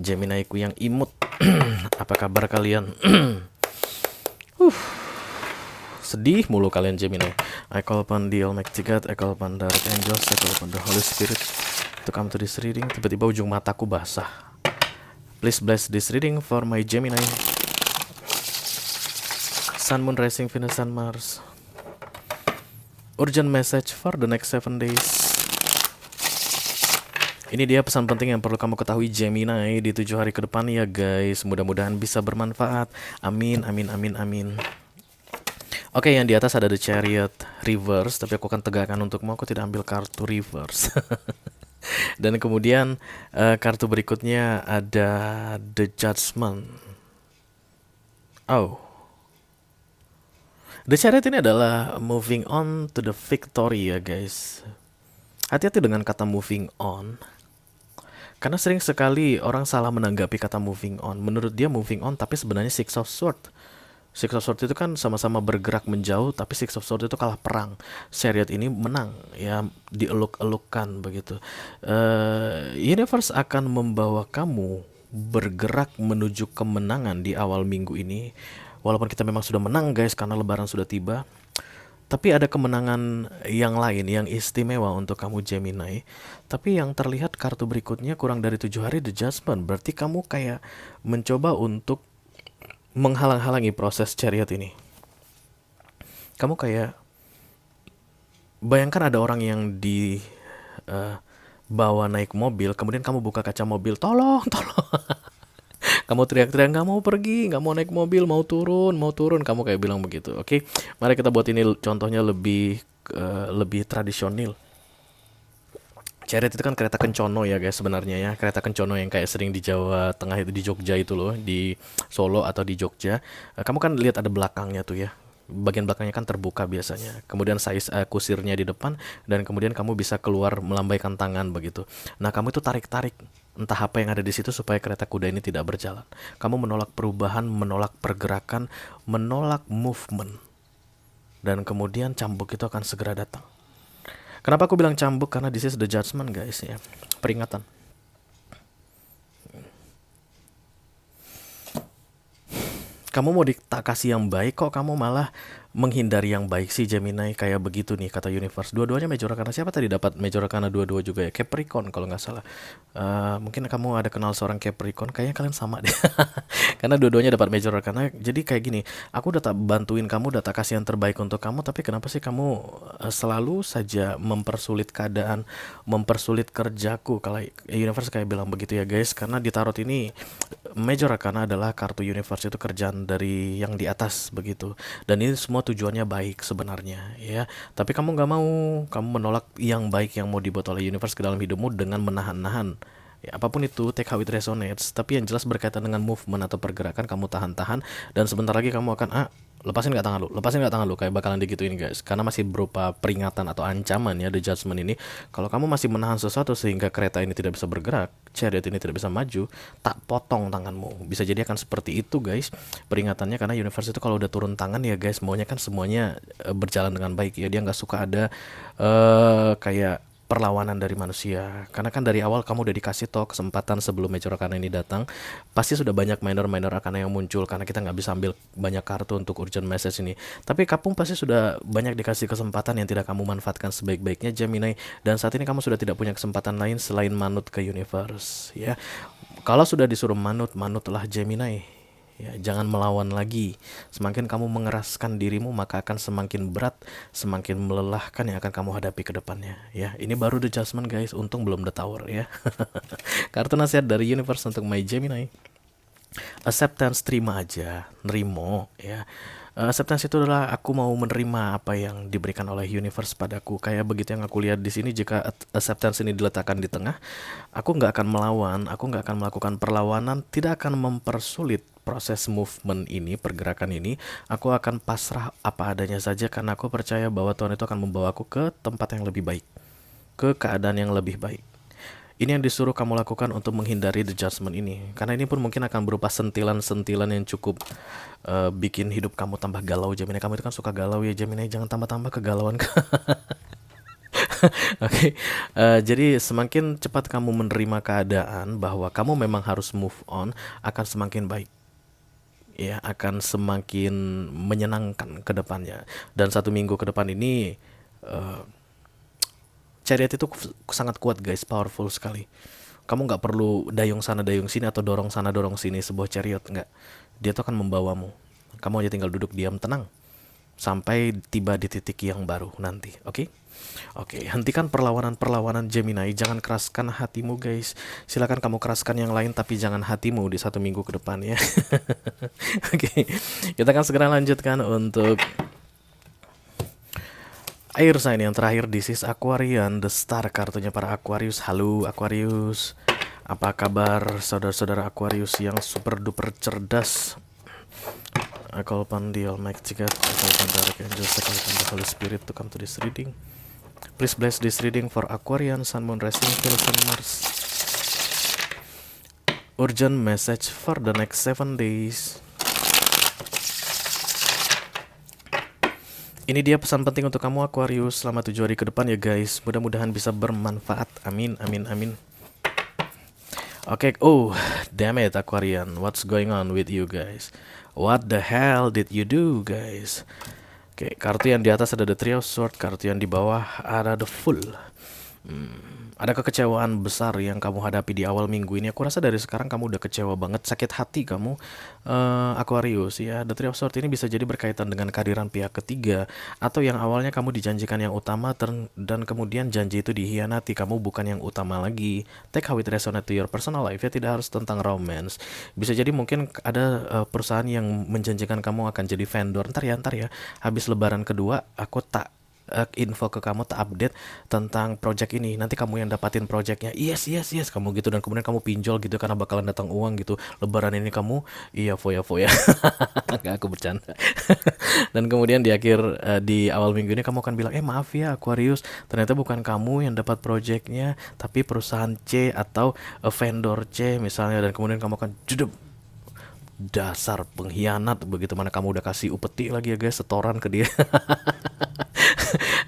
Gemini-ku yang imut. Apa kabar kalian? Sedih mulu kalian Gemini. I call upon the Almighty God, I call upon the Archangels, I call upon the Holy Spirit to come to this reading. Tiba-tiba ujung mataku basah. Please bless this reading for my Gemini. Sun, Moon, Rising, Venus, and Mars. Urgent message for the next 7 days. Ini dia pesan penting yang perlu kamu ketahui Gemini di 7 hari ke depan ya guys. Mudah-mudahan bisa bermanfaat. Amin, amin, amin, amin. Oke, yang di atas ada the Chariot reverse, tapi aku akan tegakkan untukmu. Aku tidak ambil kartu reverse. Dan kemudian kartu berikutnya ada the Judgment. The Chariot ini adalah moving on to the victory ya guys. Hati-hati dengan kata moving on, karena sering sekali orang salah menanggapi kata moving on. Menurut dia moving on, tapi sebenarnya Six of Swords. Six of Swords itu kan sama-sama bergerak menjauh, tapi Six of Swords itu kalah perang. Chariot ini menang, ya dieluk-elukkan begitu. Universe akan membawa kamu bergerak menuju kemenangan di awal minggu ini. Walaupun kita memang sudah menang guys, karena lebaran sudah tiba. Tapi ada kemenangan yang lain yang istimewa untuk kamu Gemini. Tapi yang terlihat kartu berikutnya kurang dari 7 hari the Judgment. Berarti kamu kayak mencoba untuk menghalang-halangi proses Chariot ini. Kamu kayak bayangkan ada orang yang bawa naik mobil, kemudian kamu buka kaca mobil, tolong, tolong. Kamu teriak-teriak, nggak mau pergi, nggak mau naik mobil, mau turun. Kamu kayak bilang begitu. Oke, mari kita buat ini contohnya lebih tradisional. Chariot itu kan kereta kencono ya guys sebenarnya ya. Kereta kencono yang kayak sering di Jawa Tengah itu, di Jogja itu loh, di Solo atau di Jogja. Kamu kan lihat ada belakangnya tuh ya. Bagian belakangnya kan terbuka biasanya. Kemudian size kusirnya di depan, dan kemudian kamu bisa keluar melambaikan tangan begitu. Nah, kamu itu tarik-tarik entah apa yang ada di situ supaya kereta kuda ini tidak berjalan. Kamu menolak perubahan, menolak pergerakan, menolak movement. Dan kemudian cambuk itu akan segera datang. Kenapa aku bilang cambuk? Karena this is the judgment guys ya. Peringatan. Kamu mau tak kasih yang baik, kok kamu malah menghindari yang baik sih Gemini. Kayak begitu nih kata universe. Dua-duanya major arcana. Siapa tadi dapat major arcana dua-dua juga ya? Capricorn kalau nggak salah. Mungkin kamu ada kenal seorang Capricorn. Kayaknya kalian sama deh. Karena dua-duanya dapat major arcana. Jadi kayak gini, aku udah tak bantuin kamu, udah tak kasih yang terbaik untuk kamu, tapi kenapa sih kamu selalu saja mempersulit keadaan, mempersulit kerjaku? Kalau universe kayak bilang begitu ya guys. Karena di tarot ini major arcana adalah kartu universe, itu kerjaan dari yang di atas begitu. Dan ini semua tujuannya baik sebenarnya ya. Tapi kamu nggak mau, kamu menolak yang baik yang mau dibuat oleh universe ke dalam hidupmu dengan menahan-nahan. Ya, apapun itu, take how it resonates. Tapi yang jelas berkaitan dengan movement atau pergerakan, kamu tahan-tahan. Dan sebentar lagi kamu akan, lepasin nggak tangan lu, lepasin nggak tangan lu, kayak bakalan digituin guys. Karena masih berupa peringatan atau ancaman ya, the judgment ini. Kalau kamu masih menahan sesuatu sehingga kereta ini tidak bisa bergerak, chariot ini tidak bisa maju, tak potong tanganmu. Bisa jadi akan seperti itu guys peringatannya. Karena universe itu kalau udah turun tangan ya guys, maunya kan semuanya berjalan dengan baik ya. Dia nggak suka ada kayak perlawanan dari manusia. Karena kan dari awal kamu udah dikasih toh kesempatan sebelum major arcana ini datang. Pasti sudah banyak minor arcana yang muncul, karena kita nggak bisa ambil banyak kartu untuk urgent message ini. Tapi kamu pasti sudah banyak dikasih kesempatan yang tidak kamu manfaatkan sebaik-baiknya Gemini. Dan saat ini kamu sudah tidak punya kesempatan lain selain manut ke universe ya. Kalau sudah disuruh manut, manutlah Gemini. Ya, jangan melawan lagi. Semakin kamu mengeraskan dirimu, maka akan semakin berat, semakin melelahkan yang akan kamu hadapi ke depannya. Ya, ini baru the judgment guys. Untung belum the tower ya. Kartu nasihat dari universe untuk my Gemini. Acceptance, terima aja, nerimo ya. Acceptance itu adalah aku mau menerima apa yang diberikan oleh universe padaku. Kayak begitu yang aku lihat di sini. Jika acceptance ini diletakkan di tengah, aku nggak akan melawan, aku nggak akan melakukan perlawanan, tidak akan mempersulit proses movement ini, pergerakan ini. Aku akan pasrah apa adanya saja, karena aku percaya bahwa Tuhan itu akan membawaku ke tempat yang lebih baik, ke keadaan yang lebih baik. Ini yang disuruh kamu lakukan untuk menghindari the judgment ini. Karena ini pun mungkin akan berupa sentilan-sentilan yang cukup bikin hidup kamu tambah galau Gemini. Kamu itu kan suka galau ya Gemini, jangan tambah-tambah kegalauan. Oke, jadi semakin cepat kamu menerima keadaan bahwa kamu memang harus move on, akan semakin baik. Ya, akan semakin menyenangkan ke depannya. Dan 1 minggu ke depan ini chariot itu sangat kuat guys, powerful sekali. Kamu nggak perlu dayung sana dayung sini atau dorong sana dorong sini sebuah chariot, nggak. Dia tuh akan membawamu. Kamu aja tinggal duduk diam tenang sampai tiba di titik yang baru nanti. Oke? Oke, hentikan perlawanan-perlawanan Gemini. Jangan keraskan hatimu guys. Silakan kamu keraskan yang lain, tapi jangan hatimu di 1 minggu ke depan ya. Oke, kita akan segera lanjutkan untuk air sign yang terakhir. This is Aquarian, the star, kartunya para Aquarius. Halo Aquarius, apa kabar saudara-saudara Aquarius yang super duper cerdas? I call upon the Almighty God, I call upon the Archangels, I call upon the Holy Spirit to come to this reading. Please bless this reading for Aquarian, Sun, Moon, Rising, Venus, and Mars. Urgent message for the next 7 days. Ini dia pesan penting untuk kamu Aquarius selama 7 hari ke depan ya guys. Mudah-mudahan bisa bermanfaat. Amin, amin, amin. Oke, oh damn it Aquarian, what's going on with you guys? What the hell did you do guys? Oke, kartu yang di atas ada the Three of Swords, kartu yang di bawah ada the Fool. Ada kekecewaan besar yang kamu hadapi di awal minggu ini. Aku rasa dari sekarang kamu udah kecewa banget, sakit hati kamu Aquarius ya. The Three of Swords ini bisa jadi berkaitan dengan kehadiran pihak ketiga, atau yang awalnya kamu dijanjikan yang utama dan kemudian janji itu dihianati, kamu bukan yang utama lagi. Take how it resonates to your personal life ya, tidak harus tentang romance. Bisa jadi mungkin ada perusahaan yang menjanjikan kamu akan jadi vendor. Ntar ya, habis lebaran kedua aku tak info ke kamu, update tentang project ini. Nanti kamu yang dapatin projectnya. Yes, yes, yes, kamu gitu. Dan kemudian kamu pinjol gitu karena bakalan datang uang gitu. Lebaran ini kamu, iya foya-foya. Nggak, aku bercanda. Dan kemudian di awal minggu ini kamu akan bilang, maaf ya Aquarius, ternyata bukan kamu yang dapat projectnya, tapi perusahaan C atau vendor C misalnya. Dan kemudian kamu akan jedep, dasar pengkhianat, begitu mana kamu udah kasih upeti lagi ya guys, setoran ke dia.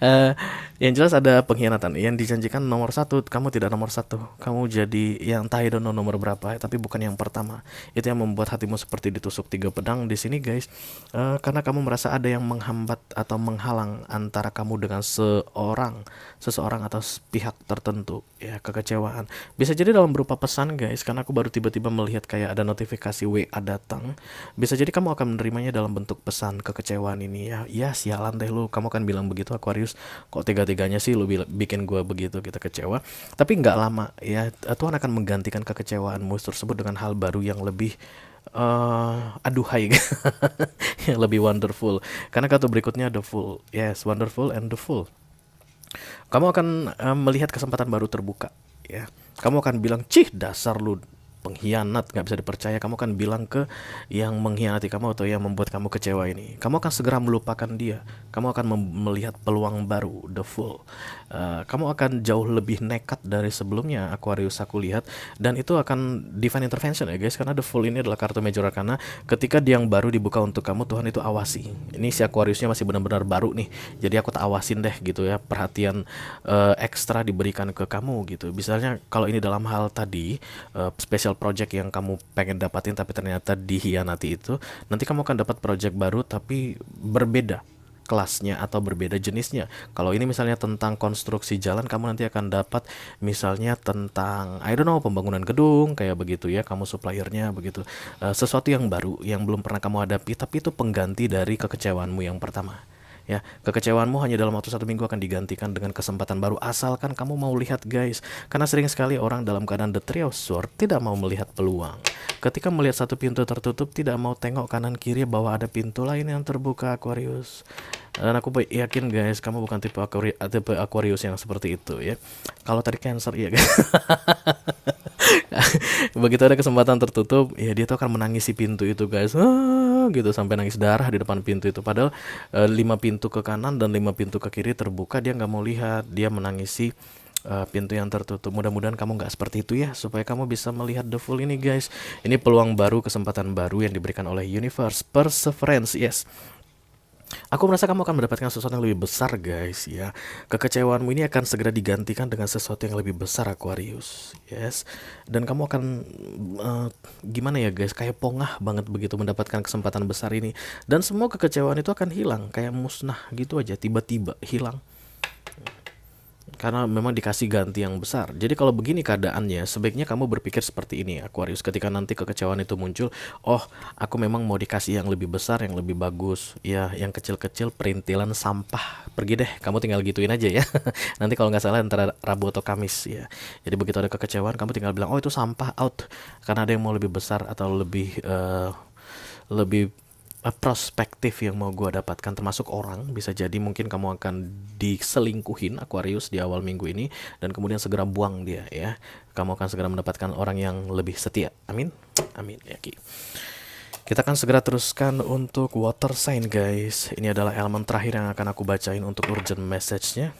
Eh, yang jelas ada pengkhianatan. Yang dijanjikan nomor satu, kamu tidak nomor satu. Kamu jadi yang entah I don't know nomor berapa, tapi bukan yang pertama. Itu yang membuat hatimu seperti ditusuk 3 pedang di sini guys. Karena kamu merasa ada yang menghambat atau menghalang antara kamu dengan seseorang atau pihak tertentu. Ya, kekecewaan. Bisa jadi dalam berupa pesan guys, karena aku baru tiba-tiba melihat kayak ada notifikasi WA datang. Bisa jadi kamu akan menerimanya dalam bentuk pesan kekecewaan ini ya. Ya sialan deh lu, kamu kan bilang begitu Aquarius. Kok tega-teganya sih lu bikin gue begitu, kita kecewa. Tapi nggak lama ya, Tuhan akan menggantikan kekecewaanmu tersebut dengan hal baru yang lebih aduhai. Yang lebih wonderful. Karena kata berikutnya the full. Yes, wonderful and the full. Kamu akan melihat kesempatan baru terbuka ya. Kamu akan bilang, cih dasar lu pengkhianat, nggak bisa dipercaya. Kamu akan bilang ke yang mengkhianati kamu atau yang membuat kamu kecewa ini. Kamu akan segera melupakan dia. Kamu akan melihat peluang baru, the full. Kamu akan jauh lebih nekat dari sebelumnya, Aquarius, aku lihat. Dan itu akan divine intervention ya guys, karena the full ini adalah kartu major arcana. Ketika dia yang baru dibuka untuk kamu, Tuhan itu awasi. Ini si Aquariusnya masih benar-benar baru nih, jadi aku tak awasin deh gitu ya. Perhatian ekstra diberikan ke kamu gitu. Misalnya kalau ini dalam hal tadi special project yang kamu pengen dapatin tapi ternyata dihianati, itu nanti kamu akan dapat project baru tapi berbeda kelasnya atau berbeda jenisnya. Kalau ini misalnya tentang konstruksi jalan, kamu nanti akan dapat misalnya tentang I don't know pembangunan gedung kayak begitu ya, kamu suppliernya begitu. Sesuatu yang baru yang belum pernah kamu hadapi, tapi itu pengganti dari kekecewaanmu yang pertama. Ya, kekecewaanmu hanya dalam waktu 1 minggu akan digantikan dengan kesempatan baru, asalkan kamu mau lihat guys. Karena sering sekali orang dalam keadaan the three of swords tidak mau melihat peluang. Ketika melihat satu pintu tertutup, tidak mau tengok kanan kiri bahwa ada pintu lain yang terbuka, Aquarius. Dan aku yakin guys, kamu bukan tipe Aquarius yang seperti itu ya. Kalau tadi Cancer iya guys. Begitu ada kesempatan tertutup, ya dia tuh akan menangisi pintu itu guys, gitu sampai nangis darah di depan pintu itu. Padahal 5 pintu ke kanan dan 5 pintu ke kiri terbuka, dia nggak mau lihat, dia menangisi pintu yang tertutup. Mudah-mudahan kamu nggak seperti itu ya, supaya kamu bisa melihat the full ini guys. Ini peluang baru, kesempatan baru yang diberikan oleh universe. Perseverance, yes. Aku merasa kamu akan mendapatkan sesuatu yang lebih besar guys ya. Kekecewaanmu ini akan segera digantikan dengan sesuatu yang lebih besar, Aquarius. Yes. Dan kamu akan gimana ya guys, kayak pongah banget begitu mendapatkan kesempatan besar ini. Dan semua kekecewaan itu akan hilang, kayak musnah gitu aja, tiba-tiba hilang. Karena memang dikasih ganti yang besar. Jadi kalau begini keadaannya, sebaiknya kamu berpikir seperti ini Aquarius. Ketika nanti kekecewaan itu muncul, oh aku memang mau dikasih yang lebih besar, yang lebih bagus. Ya yang kecil-kecil perintilan sampah, pergi deh, kamu tinggal gituin aja ya. Nanti kalau nggak salah antara Rabu atau Kamis ya. Jadi begitu ada kekecewaan, kamu tinggal bilang, oh itu sampah, out. Karena ada yang mau lebih besar atau lebih prospektif yang mau gue dapatkan, termasuk orang. Bisa jadi mungkin kamu akan diselingkuhin Aquarius di awal minggu ini, dan kemudian segera buang dia ya. Kamu akan segera mendapatkan orang yang lebih setia. Amin, amin ya Ki. Kita akan segera teruskan untuk water sign guys. Ini adalah elemen terakhir yang akan aku bacain untuk urgent message-nya.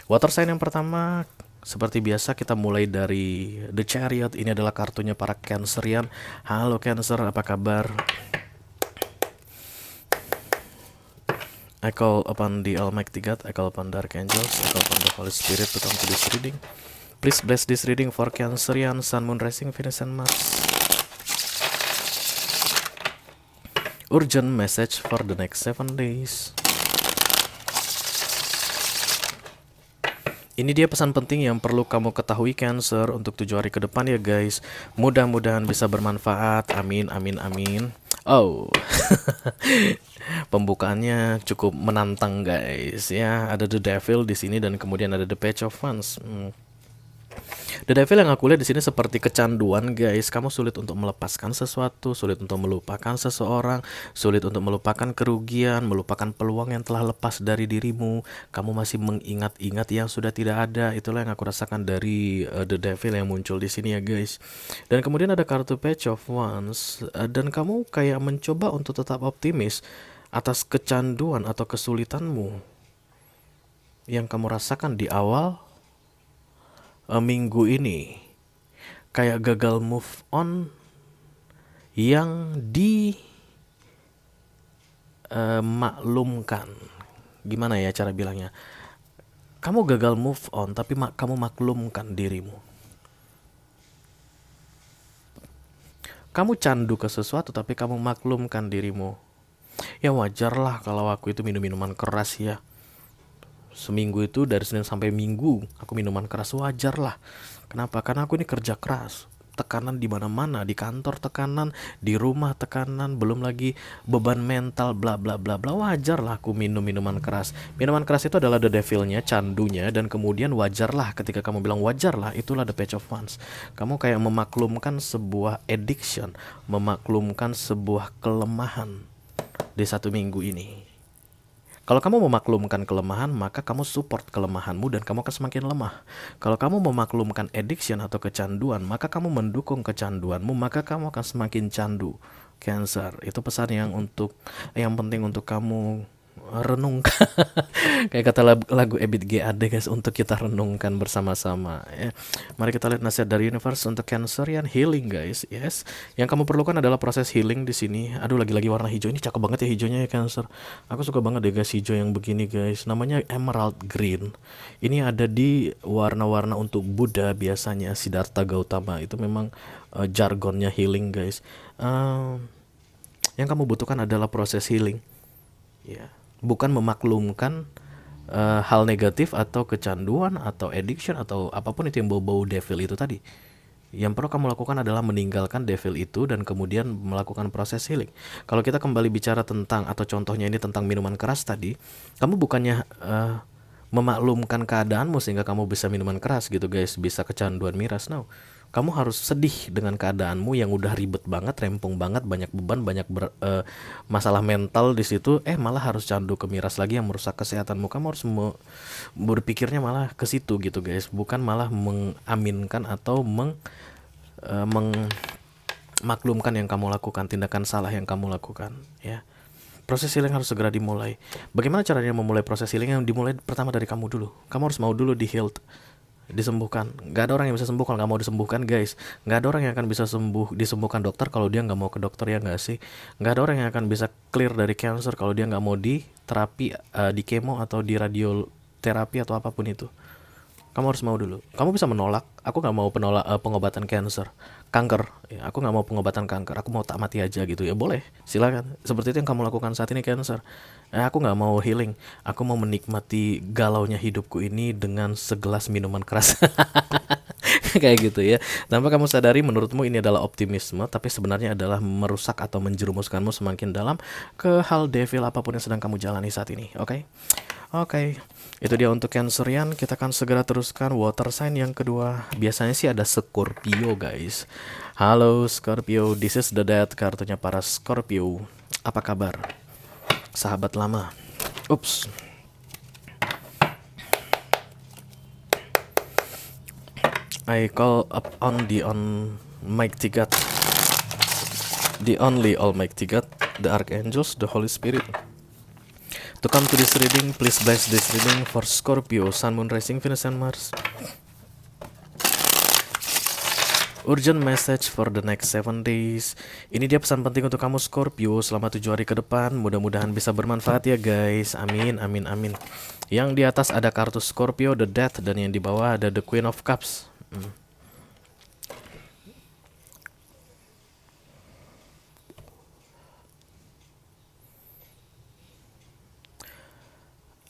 Water sign yang pertama, seperti biasa kita mulai dari The Chariot. Ini adalah kartunya para Cancerian. Halo Cancer, apa kabar? I call upon the Almighty God, I call upon the Archangels, I call upon the Holy Spirit to come to this reading. Please bless this reading for Cancerian, Sun, Moon, Rising, Venus, and Mars. Urgent message for the next 7 days. Ini dia pesan penting yang perlu kamu ketahui Cancer untuk 7 hari ke depan ya guys. Mudah-mudahan bisa bermanfaat. Amin, amin, amin. Oh, pembukaannya cukup menantang guys ya. Ada The Devil di sini dan kemudian ada The Page of Wands. The Devil yang aku lihat di sini seperti kecanduan, guys. Kamu sulit untuk melepaskan sesuatu, sulit untuk melupakan seseorang, sulit untuk melupakan kerugian, melupakan peluang yang telah lepas dari dirimu. Kamu masih mengingat-ingat yang sudah tidak ada. Itulah yang aku rasakan dari The Devil yang muncul di sini ya, guys. Dan kemudian ada kartu Page of Wands, dan kamu kayak mencoba untuk tetap optimis atas kecanduan atau kesulitanmu yang kamu rasakan di awal minggu ini, kayak gagal move on yang dimaklumkan. Gimana ya cara bilangnya? Kamu gagal move on tapi kamu maklumkan dirimu. Kamu candu ke sesuatu tapi kamu maklumkan dirimu. Ya wajar lah kalau aku itu minum minuman keras ya. Seminggu itu dari Senin sampai Minggu aku minuman keras, wajar lah. Kenapa? Karena aku ini kerja keras. Tekanan di mana-mana, di kantor tekanan, di rumah tekanan, belum lagi beban mental bla bla bla bla. Wajar lah aku minum minuman keras. Minuman keras itu adalah the devilnya, candunya, dan kemudian wajar lah ketika kamu bilang wajar lah, itulah the Page of Wands. Kamu kayak memaklumkan sebuah addiction, memaklumkan sebuah kelemahan di 1 minggu ini. Kalau kamu memaklumkan kelemahan, maka kamu support kelemahanmu dan kamu akan semakin lemah. Kalau kamu memaklumkan addiction atau kecanduan, maka kamu mendukung kecanduanmu, maka kamu akan semakin candu. Cancer, itu pesan yang penting untuk kamu renungkan. Kayak kata lagu Ebit G Ade, guys, untuk kita renungkan bersama-sama ya. Mari kita lihat nasihat dari universe untuk Cancerian, healing, guys. Yes, yang kamu perlukan adalah proses healing di sini. Aduh, lagi-lagi warna hijau ini cakep banget ya hijaunya ya, Cancer. Aku suka banget deh, guys, hijau yang begini, guys. Namanya emerald green. Ini ada di warna-warna untuk Buddha biasanya, Siddhartha Gautama. Itu memang jargonnya healing, guys. Yang kamu butuhkan adalah proses healing. Ya, bukan memaklumkan hal negatif atau kecanduan atau addiction atau apapun itu yang bau-bau devil itu tadi. Yang perlu kamu lakukan adalah meninggalkan devil itu dan kemudian melakukan proses healing. Kalau kita kembali bicara tentang, atau contohnya ini tentang minuman keras tadi, kamu bukannya memaklumkan keadaanmu sehingga kamu bisa minuman keras gitu, guys, bisa kecanduan miras. No, kamu harus sedih dengan keadaanmu yang udah ribet banget, rempong banget, banyak beban, banyak masalah mental di situ. Malah harus candu ke miras lagi yang merusak kesehatanmu. Kamu harus berpikirnya malah ke situ gitu, guys, bukan malah mengaminkan atau memaklumkan yang kamu lakukan, tindakan salah yang kamu lakukan ya. Proses healing harus segera dimulai. Bagaimana caranya memulai proses healing? Yang dimulai pertama dari kamu dulu. Kamu harus mau dulu di healed, disembuhkan. Gak ada orang yang bisa sembuh kalau nggak mau disembuhkan, guys. Gak ada orang yang akan bisa disembuhkan dokter kalau dia nggak mau ke dokter, ya nggak sih? Gak ada orang yang akan bisa clear dari cancer kalau dia nggak mau di terapi, di kemo atau di radioterapi atau apapun itu. Kamu harus mau dulu. Kamu bisa menolak. Aku nggak mau pengobatan kanker. Ya, aku nggak mau pengobatan kanker. Aku mau tak mati aja gitu ya. Boleh, silakan. Seperti itu yang kamu lakukan saat ini, cancer. Aku nggak mau healing. Aku mau menikmati galaunya hidupku ini dengan segelas minuman keras. Kayak gitu ya. Tanpa kamu sadari, menurutmu ini adalah optimisme, tapi sebenarnya adalah merusak atau menjerumuskanmu semakin dalam ke hal devil apapun yang sedang kamu jalani saat ini. Oke. Itu dia untuk Cancerian. Kita akan segera teruskan water sign yang kedua. Biasanya sih ada Scorpio, guys. Halo Scorpio, this is the death, kartunya para Scorpio. Apa kabar, sahabat lama? Ups. I call up on the Almighty God, the only Almighty God, the Archangels, the Holy Spirit, to come to this reading. Please bless this reading for Scorpio, Sun, Moon, Rising, Venus, and Mars. Urgent message for the next 7 days. Ini dia pesan penting untuk kamu Scorpio selama 7 hari ke depan. Mudah-mudahan bisa bermanfaat ya, guys. Amin, amin, amin. Yang di atas ada kartu Scorpio, the Death, dan yang di bawah ada the Queen of Cups.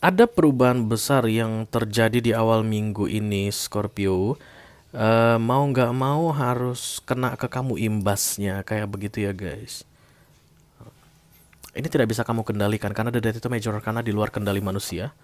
Ada perubahan besar yang terjadi di awal minggu ini, Scorpio. Mau nggak mau harus kena ke kamu imbasnya, kayak begitu ya, guys. Ini tidak bisa kamu kendalikan karena The Death itu major, karena di luar kendali manusia.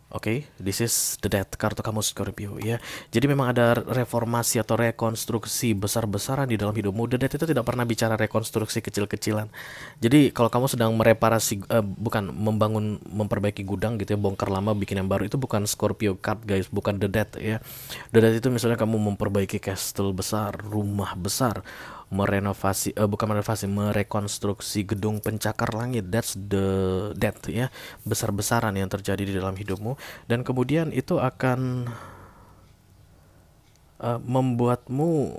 Oke, this is the death kartu kamu Scorpio ya. Jadi memang ada reformasi atau rekonstruksi besar-besaran di dalam hidupmu. The death itu tidak pernah bicara rekonstruksi kecil-kecilan. Jadi kalau kamu sedang mereparasi, bukan membangun, memperbaiki gudang gitu ya, bongkar lama bikin yang baru, itu bukan Scorpio card guys, bukan the death ya. The death itu misalnya kamu memperbaiki castle besar, rumah besar, merenovasi, bukan merenovasi, merekonstruksi gedung pencakar langit. That's the death ya, besar-besaran yang terjadi di dalam hidupmu, dan kemudian itu akan membuatmu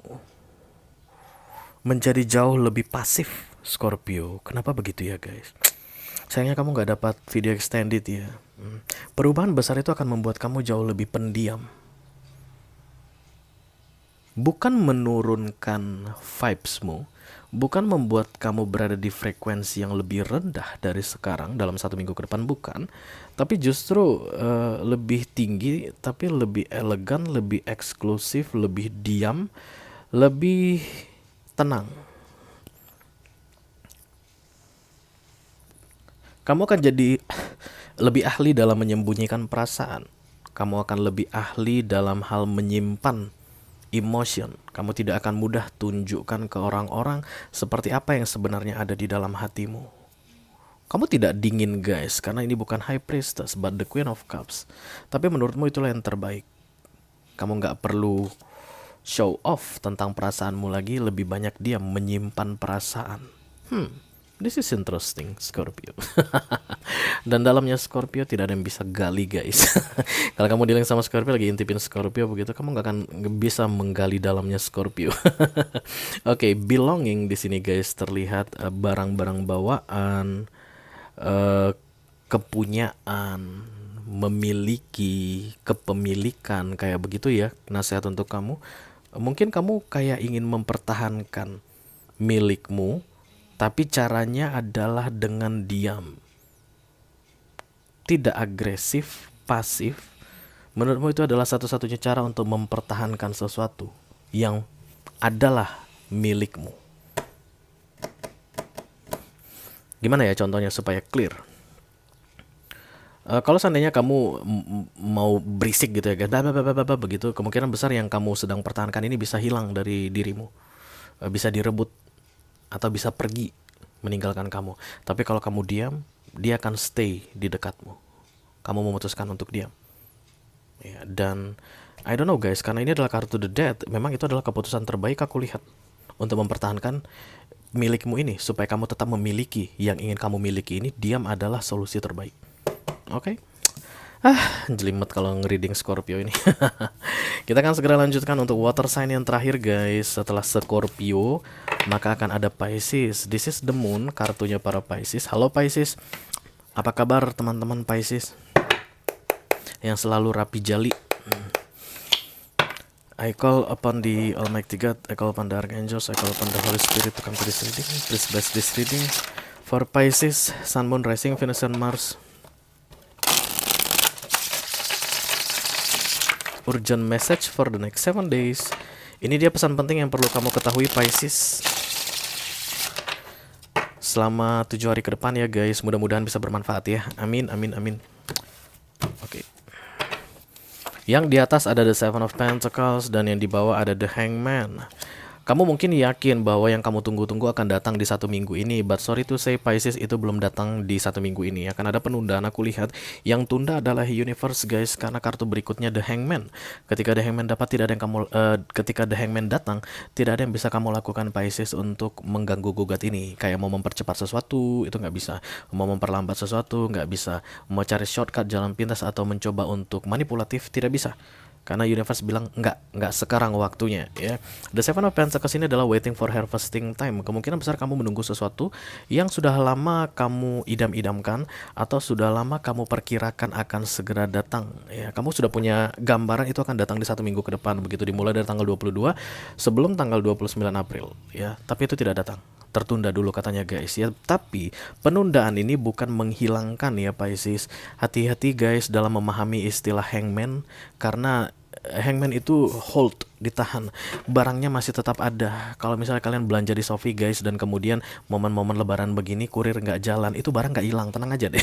menjadi jauh lebih pasif Scorpio. Kenapa begitu ya guys? Sayangnya kamu nggak dapat video extended ya. Perubahan besar itu akan membuat kamu jauh lebih pendiam, bukan menurunkan vibesmu, bukan membuat kamu berada di frekuensi yang lebih rendah dari sekarang dalam 1 minggu ke depan, bukan. Tapi justru lebih tinggi, tapi lebih elegan, lebih eksklusif, lebih diam, lebih tenang. Kamu akan jadi lebih ahli dalam menyembunyikan perasaan. Kamu akan lebih ahli dalam hal menyimpan emotion. Kamu tidak akan mudah tunjukkan ke orang-orang seperti apa yang sebenarnya ada di dalam hatimu. Kamu tidak dingin guys, karena ini bukan High Priestess, but the Queen of Cups. Tapi menurutmu itulah yang terbaik. Kamu nggak perlu show off tentang perasaanmu lagi, lebih banyak dia menyimpan perasaan. This is interesting, Scorpio. Dan dalamnya Scorpio tidak ada yang bisa gali guys. Kalau kamu dealing sama Scorpio, lagi intipin Scorpio begitu, kamu nggak akan bisa menggali dalamnya Scorpio. Oke, belonging di sini guys terlihat barang-barang bawaan, kepunyaan, memiliki, kepemilikan, kayak begitu ya. Nasihat untuk kamu, mungkin kamu kayak ingin mempertahankan milikmu, tapi caranya adalah dengan diam, tidak agresif, pasif. Menurutmu itu adalah satu-satunya cara untuk mempertahankan sesuatu yang adalah milikmu. Gimana ya contohnya supaya clear? Kalau seandainya kamu mau berisik gitu ya guys, begitu, kemungkinan besar yang kamu sedang pertahankan ini bisa hilang dari dirimu, bisa direbut, atau bisa pergi meninggalkan kamu. Tapi kalau kamu diam, dia akan stay di dekatmu. Kamu memutuskan untuk diam ya. Dan I don't know guys, karena ini adalah kartu the death, memang itu adalah keputusan terbaik aku lihat untuk mempertahankan milikmu ini, supaya kamu tetap memiliki yang ingin kamu miliki ini. Diam adalah solusi terbaik. Oke. Jelimet kalau ngereading Scorpio ini. Kita akan segera lanjutkan untuk water sign yang terakhir guys. Setelah Scorpio, maka akan ada Pisces. This is the moon, kartunya para Pisces. Halo Pisces, apa kabar teman-teman Pisces yang selalu rapi jali? I call upon the Almighty God, I call upon the Archangels, I call upon the Holy Spirit to come to this reading. Please bless this reading for Pisces, Sun, Moon, Rising, Venus, and Mars. Urgent message for the next 7 days. Ini dia pesan penting yang perlu kamu ketahui Pisces selama 7 hari ke depan ya guys. Mudah-mudahan bisa bermanfaat ya. Amin, amin, amin. Oke. Yang di atas ada the Seven of Pentacles, dan yang di bawah ada the Hangman. Kamu mungkin yakin bahwa yang kamu tunggu-tunggu akan datang di 1 minggu ini, but sorry to say Pisces, itu belum datang di 1 minggu ini. Akan ada penundaan, aku lihat. Yang tunda adalah universe guys, karena kartu berikutnya the Hangman. Ketika the Hangman dapat, tidak ada yang kamu ketika the Hangman datang, tidak ada yang bisa kamu lakukan Pisces untuk mengganggu gugat ini. Kayak mau mempercepat sesuatu, itu nggak bisa. Mau memperlambat sesuatu, nggak bisa. Mau cari shortcut, jalan pintas, atau mencoba untuk manipulatif, tidak bisa. Karena universe bilang nggak sekarang waktunya ya. The Seven of Pentacles ini adalah waiting for harvesting time. Kemungkinan besar kamu menunggu sesuatu yang sudah lama kamu idam-idamkan, atau sudah lama kamu perkirakan akan segera datang ya. Kamu sudah punya gambaran itu akan datang di 1 minggu ke depan, begitu dimulai dari tanggal 22 sebelum tanggal 29 April ya. Tapi itu tidak datang, tertunda dulu katanya guys ya. Tapi penundaan ini bukan menghilangkan ya Pisces. Hati-hati guys dalam memahami istilah hangman, karena Hangman itu hold, ditahan, barangnya masih tetap ada. Kalau misalnya kalian belanja di Shopee guys, dan kemudian momen-momen lebaran begini kurir nggak jalan, itu barang nggak hilang, tenang aja deh.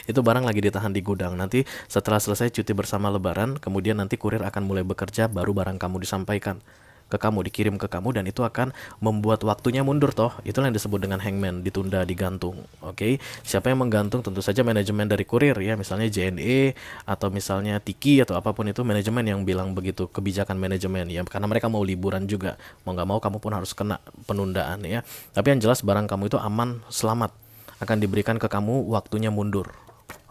Itu barang lagi ditahan di gudang. Nanti setelah selesai cuti bersama lebaran, kemudian nanti kurir akan mulai bekerja, baru barang kamu disampaikan ke kamu, dikirim ke kamu, dan itu akan membuat waktunya mundur toh. Itulah yang disebut dengan hangman, ditunda, digantung. Oke, siapa yang menggantung? Tentu saja manajemen dari kurir ya, misalnya JNE atau misalnya Tiki atau apapun itu, manajemen yang bilang begitu, kebijakan manajemen ya, karena mereka mau liburan juga, mau nggak mau kamu pun harus kena penundaan ya. Tapi yang jelas barang kamu itu aman, selamat, akan diberikan ke kamu, waktunya mundur.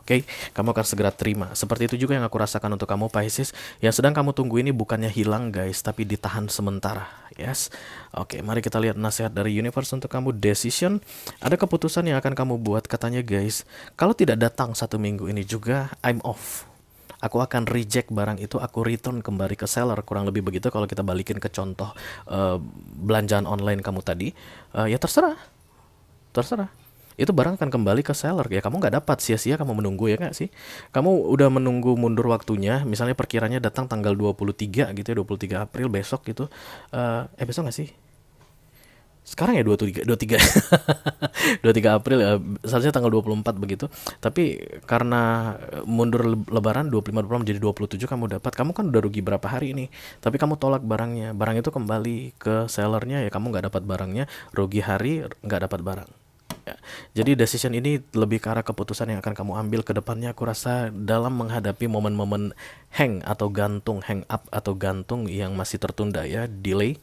Oke, kamu akan segera terima. Seperti itu juga yang aku rasakan untuk kamu Pisces. Yang sedang kamu tunggu ini bukannya hilang guys, tapi ditahan sementara. Yes. Oke, mari kita lihat nasihat dari universe untuk kamu. Decision. Ada keputusan yang akan kamu buat, katanya guys. Kalau tidak datang 1 minggu ini juga, I'm off. Aku akan reject barang itu, aku return kembali ke seller. Kurang lebih begitu kalau kita balikin ke contoh belanjaan online kamu tadi. Ya terserah. Terserah, itu barang akan kembali ke seller ya, kamu nggak dapat, sia-sia kamu menunggu ya nggak sih. Kamu udah menunggu mundur waktunya, misalnya perkiranya datang tanggal 23 gitu ya, 23 April besok gitu. Besok nggak sih, sekarang ya 23 23 23 April ya, seharusnya tanggal 24 begitu. Tapi karena mundur lebaran 25 menjadi 27, kamu dapat, kamu kan udah rugi berapa hari ini. Tapi kamu tolak barangnya, barang itu kembali ke sellernya ya, kamu nggak dapat barangnya, rugi hari, nggak dapat barang ya. Jadi decision ini lebih ke arah keputusan yang akan kamu ambil ke depannya, aku rasa, dalam menghadapi momen-momen hang atau gantung, hang up atau gantung yang masih tertunda ya, delay.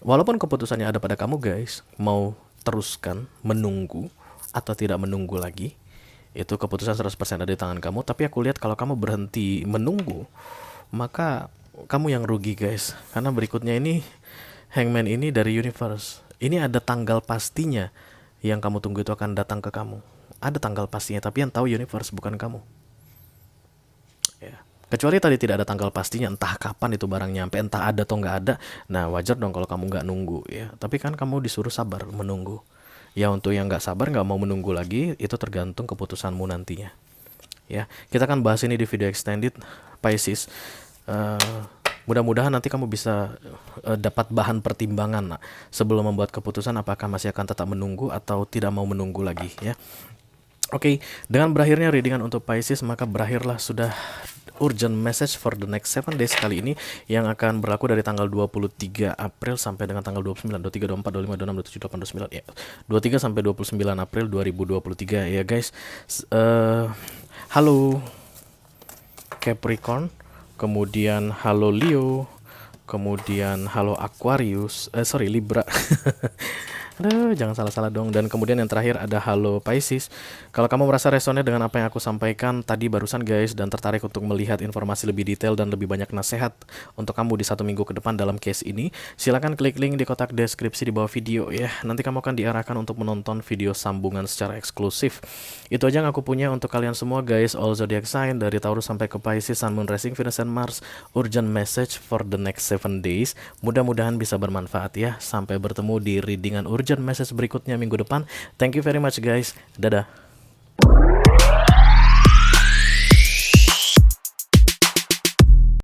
Walaupun keputusannya ada pada kamu guys, mau teruskan menunggu atau tidak menunggu lagi, itu keputusan 100% ada di tangan kamu. Tapi aku lihat kalau kamu berhenti menunggu, maka kamu yang rugi guys. Karena berikutnya ini, hangman ini dari universe, ini ada tanggal pastinya yang kamu tunggu itu akan datang ke kamu. Ada tanggal pastinya, tapi yang tahu universe, bukan kamu ya. Kecuali tadi tidak ada tanggal pastinya, entah kapan itu barang nyampe, entah ada atau nggak ada. Nah wajar dong kalau kamu nggak nunggu ya. Tapi kan kamu disuruh sabar menunggu. Ya untuk yang nggak sabar, nggak mau menunggu lagi, itu tergantung keputusanmu nantinya. Ya, kita akan bahas ini di video extended Pisces. Mudah-mudahan nanti kamu bisa dapat bahan pertimbangan sebelum membuat keputusan, apakah masih akan tetap menunggu atau tidak mau menunggu lagi ya. Oke, dengan berakhirnya readingan untuk Pisces, maka berakhirlah sudah urgent message for the next 7 days kali ini, yang akan berlaku dari tanggal 23 April sampai dengan tanggal 29, 23, 24, 25, 26, 27, 28, 29 ya. 23 sampai 29 April 2023 ya guys. Halo Capricorn, kemudian halo Leo, kemudian halo Aquarius, Libra. Aduh, jangan salah-salah dong. Dan kemudian yang terakhir ada halo Pisces. Kalau kamu merasa resonate dengan apa yang aku sampaikan tadi barusan guys, dan tertarik untuk melihat informasi lebih detail dan lebih banyak nasihat untuk kamu di 1 minggu ke depan dalam case ini, silakan klik link di kotak deskripsi di bawah video ya. Nanti kamu akan diarahkan untuk menonton video sambungan secara eksklusif. Itu aja yang aku punya untuk kalian semua guys. All zodiac sign dari Taurus sampai ke Pisces, Sun, Moon, Rising, Venus, and Mars. Urgent message for the next 7 days. Mudah-mudahan bisa bermanfaat ya. Sampai bertemu di readingan urgent message berikutnya minggu depan. Thank you very much guys. Dadah.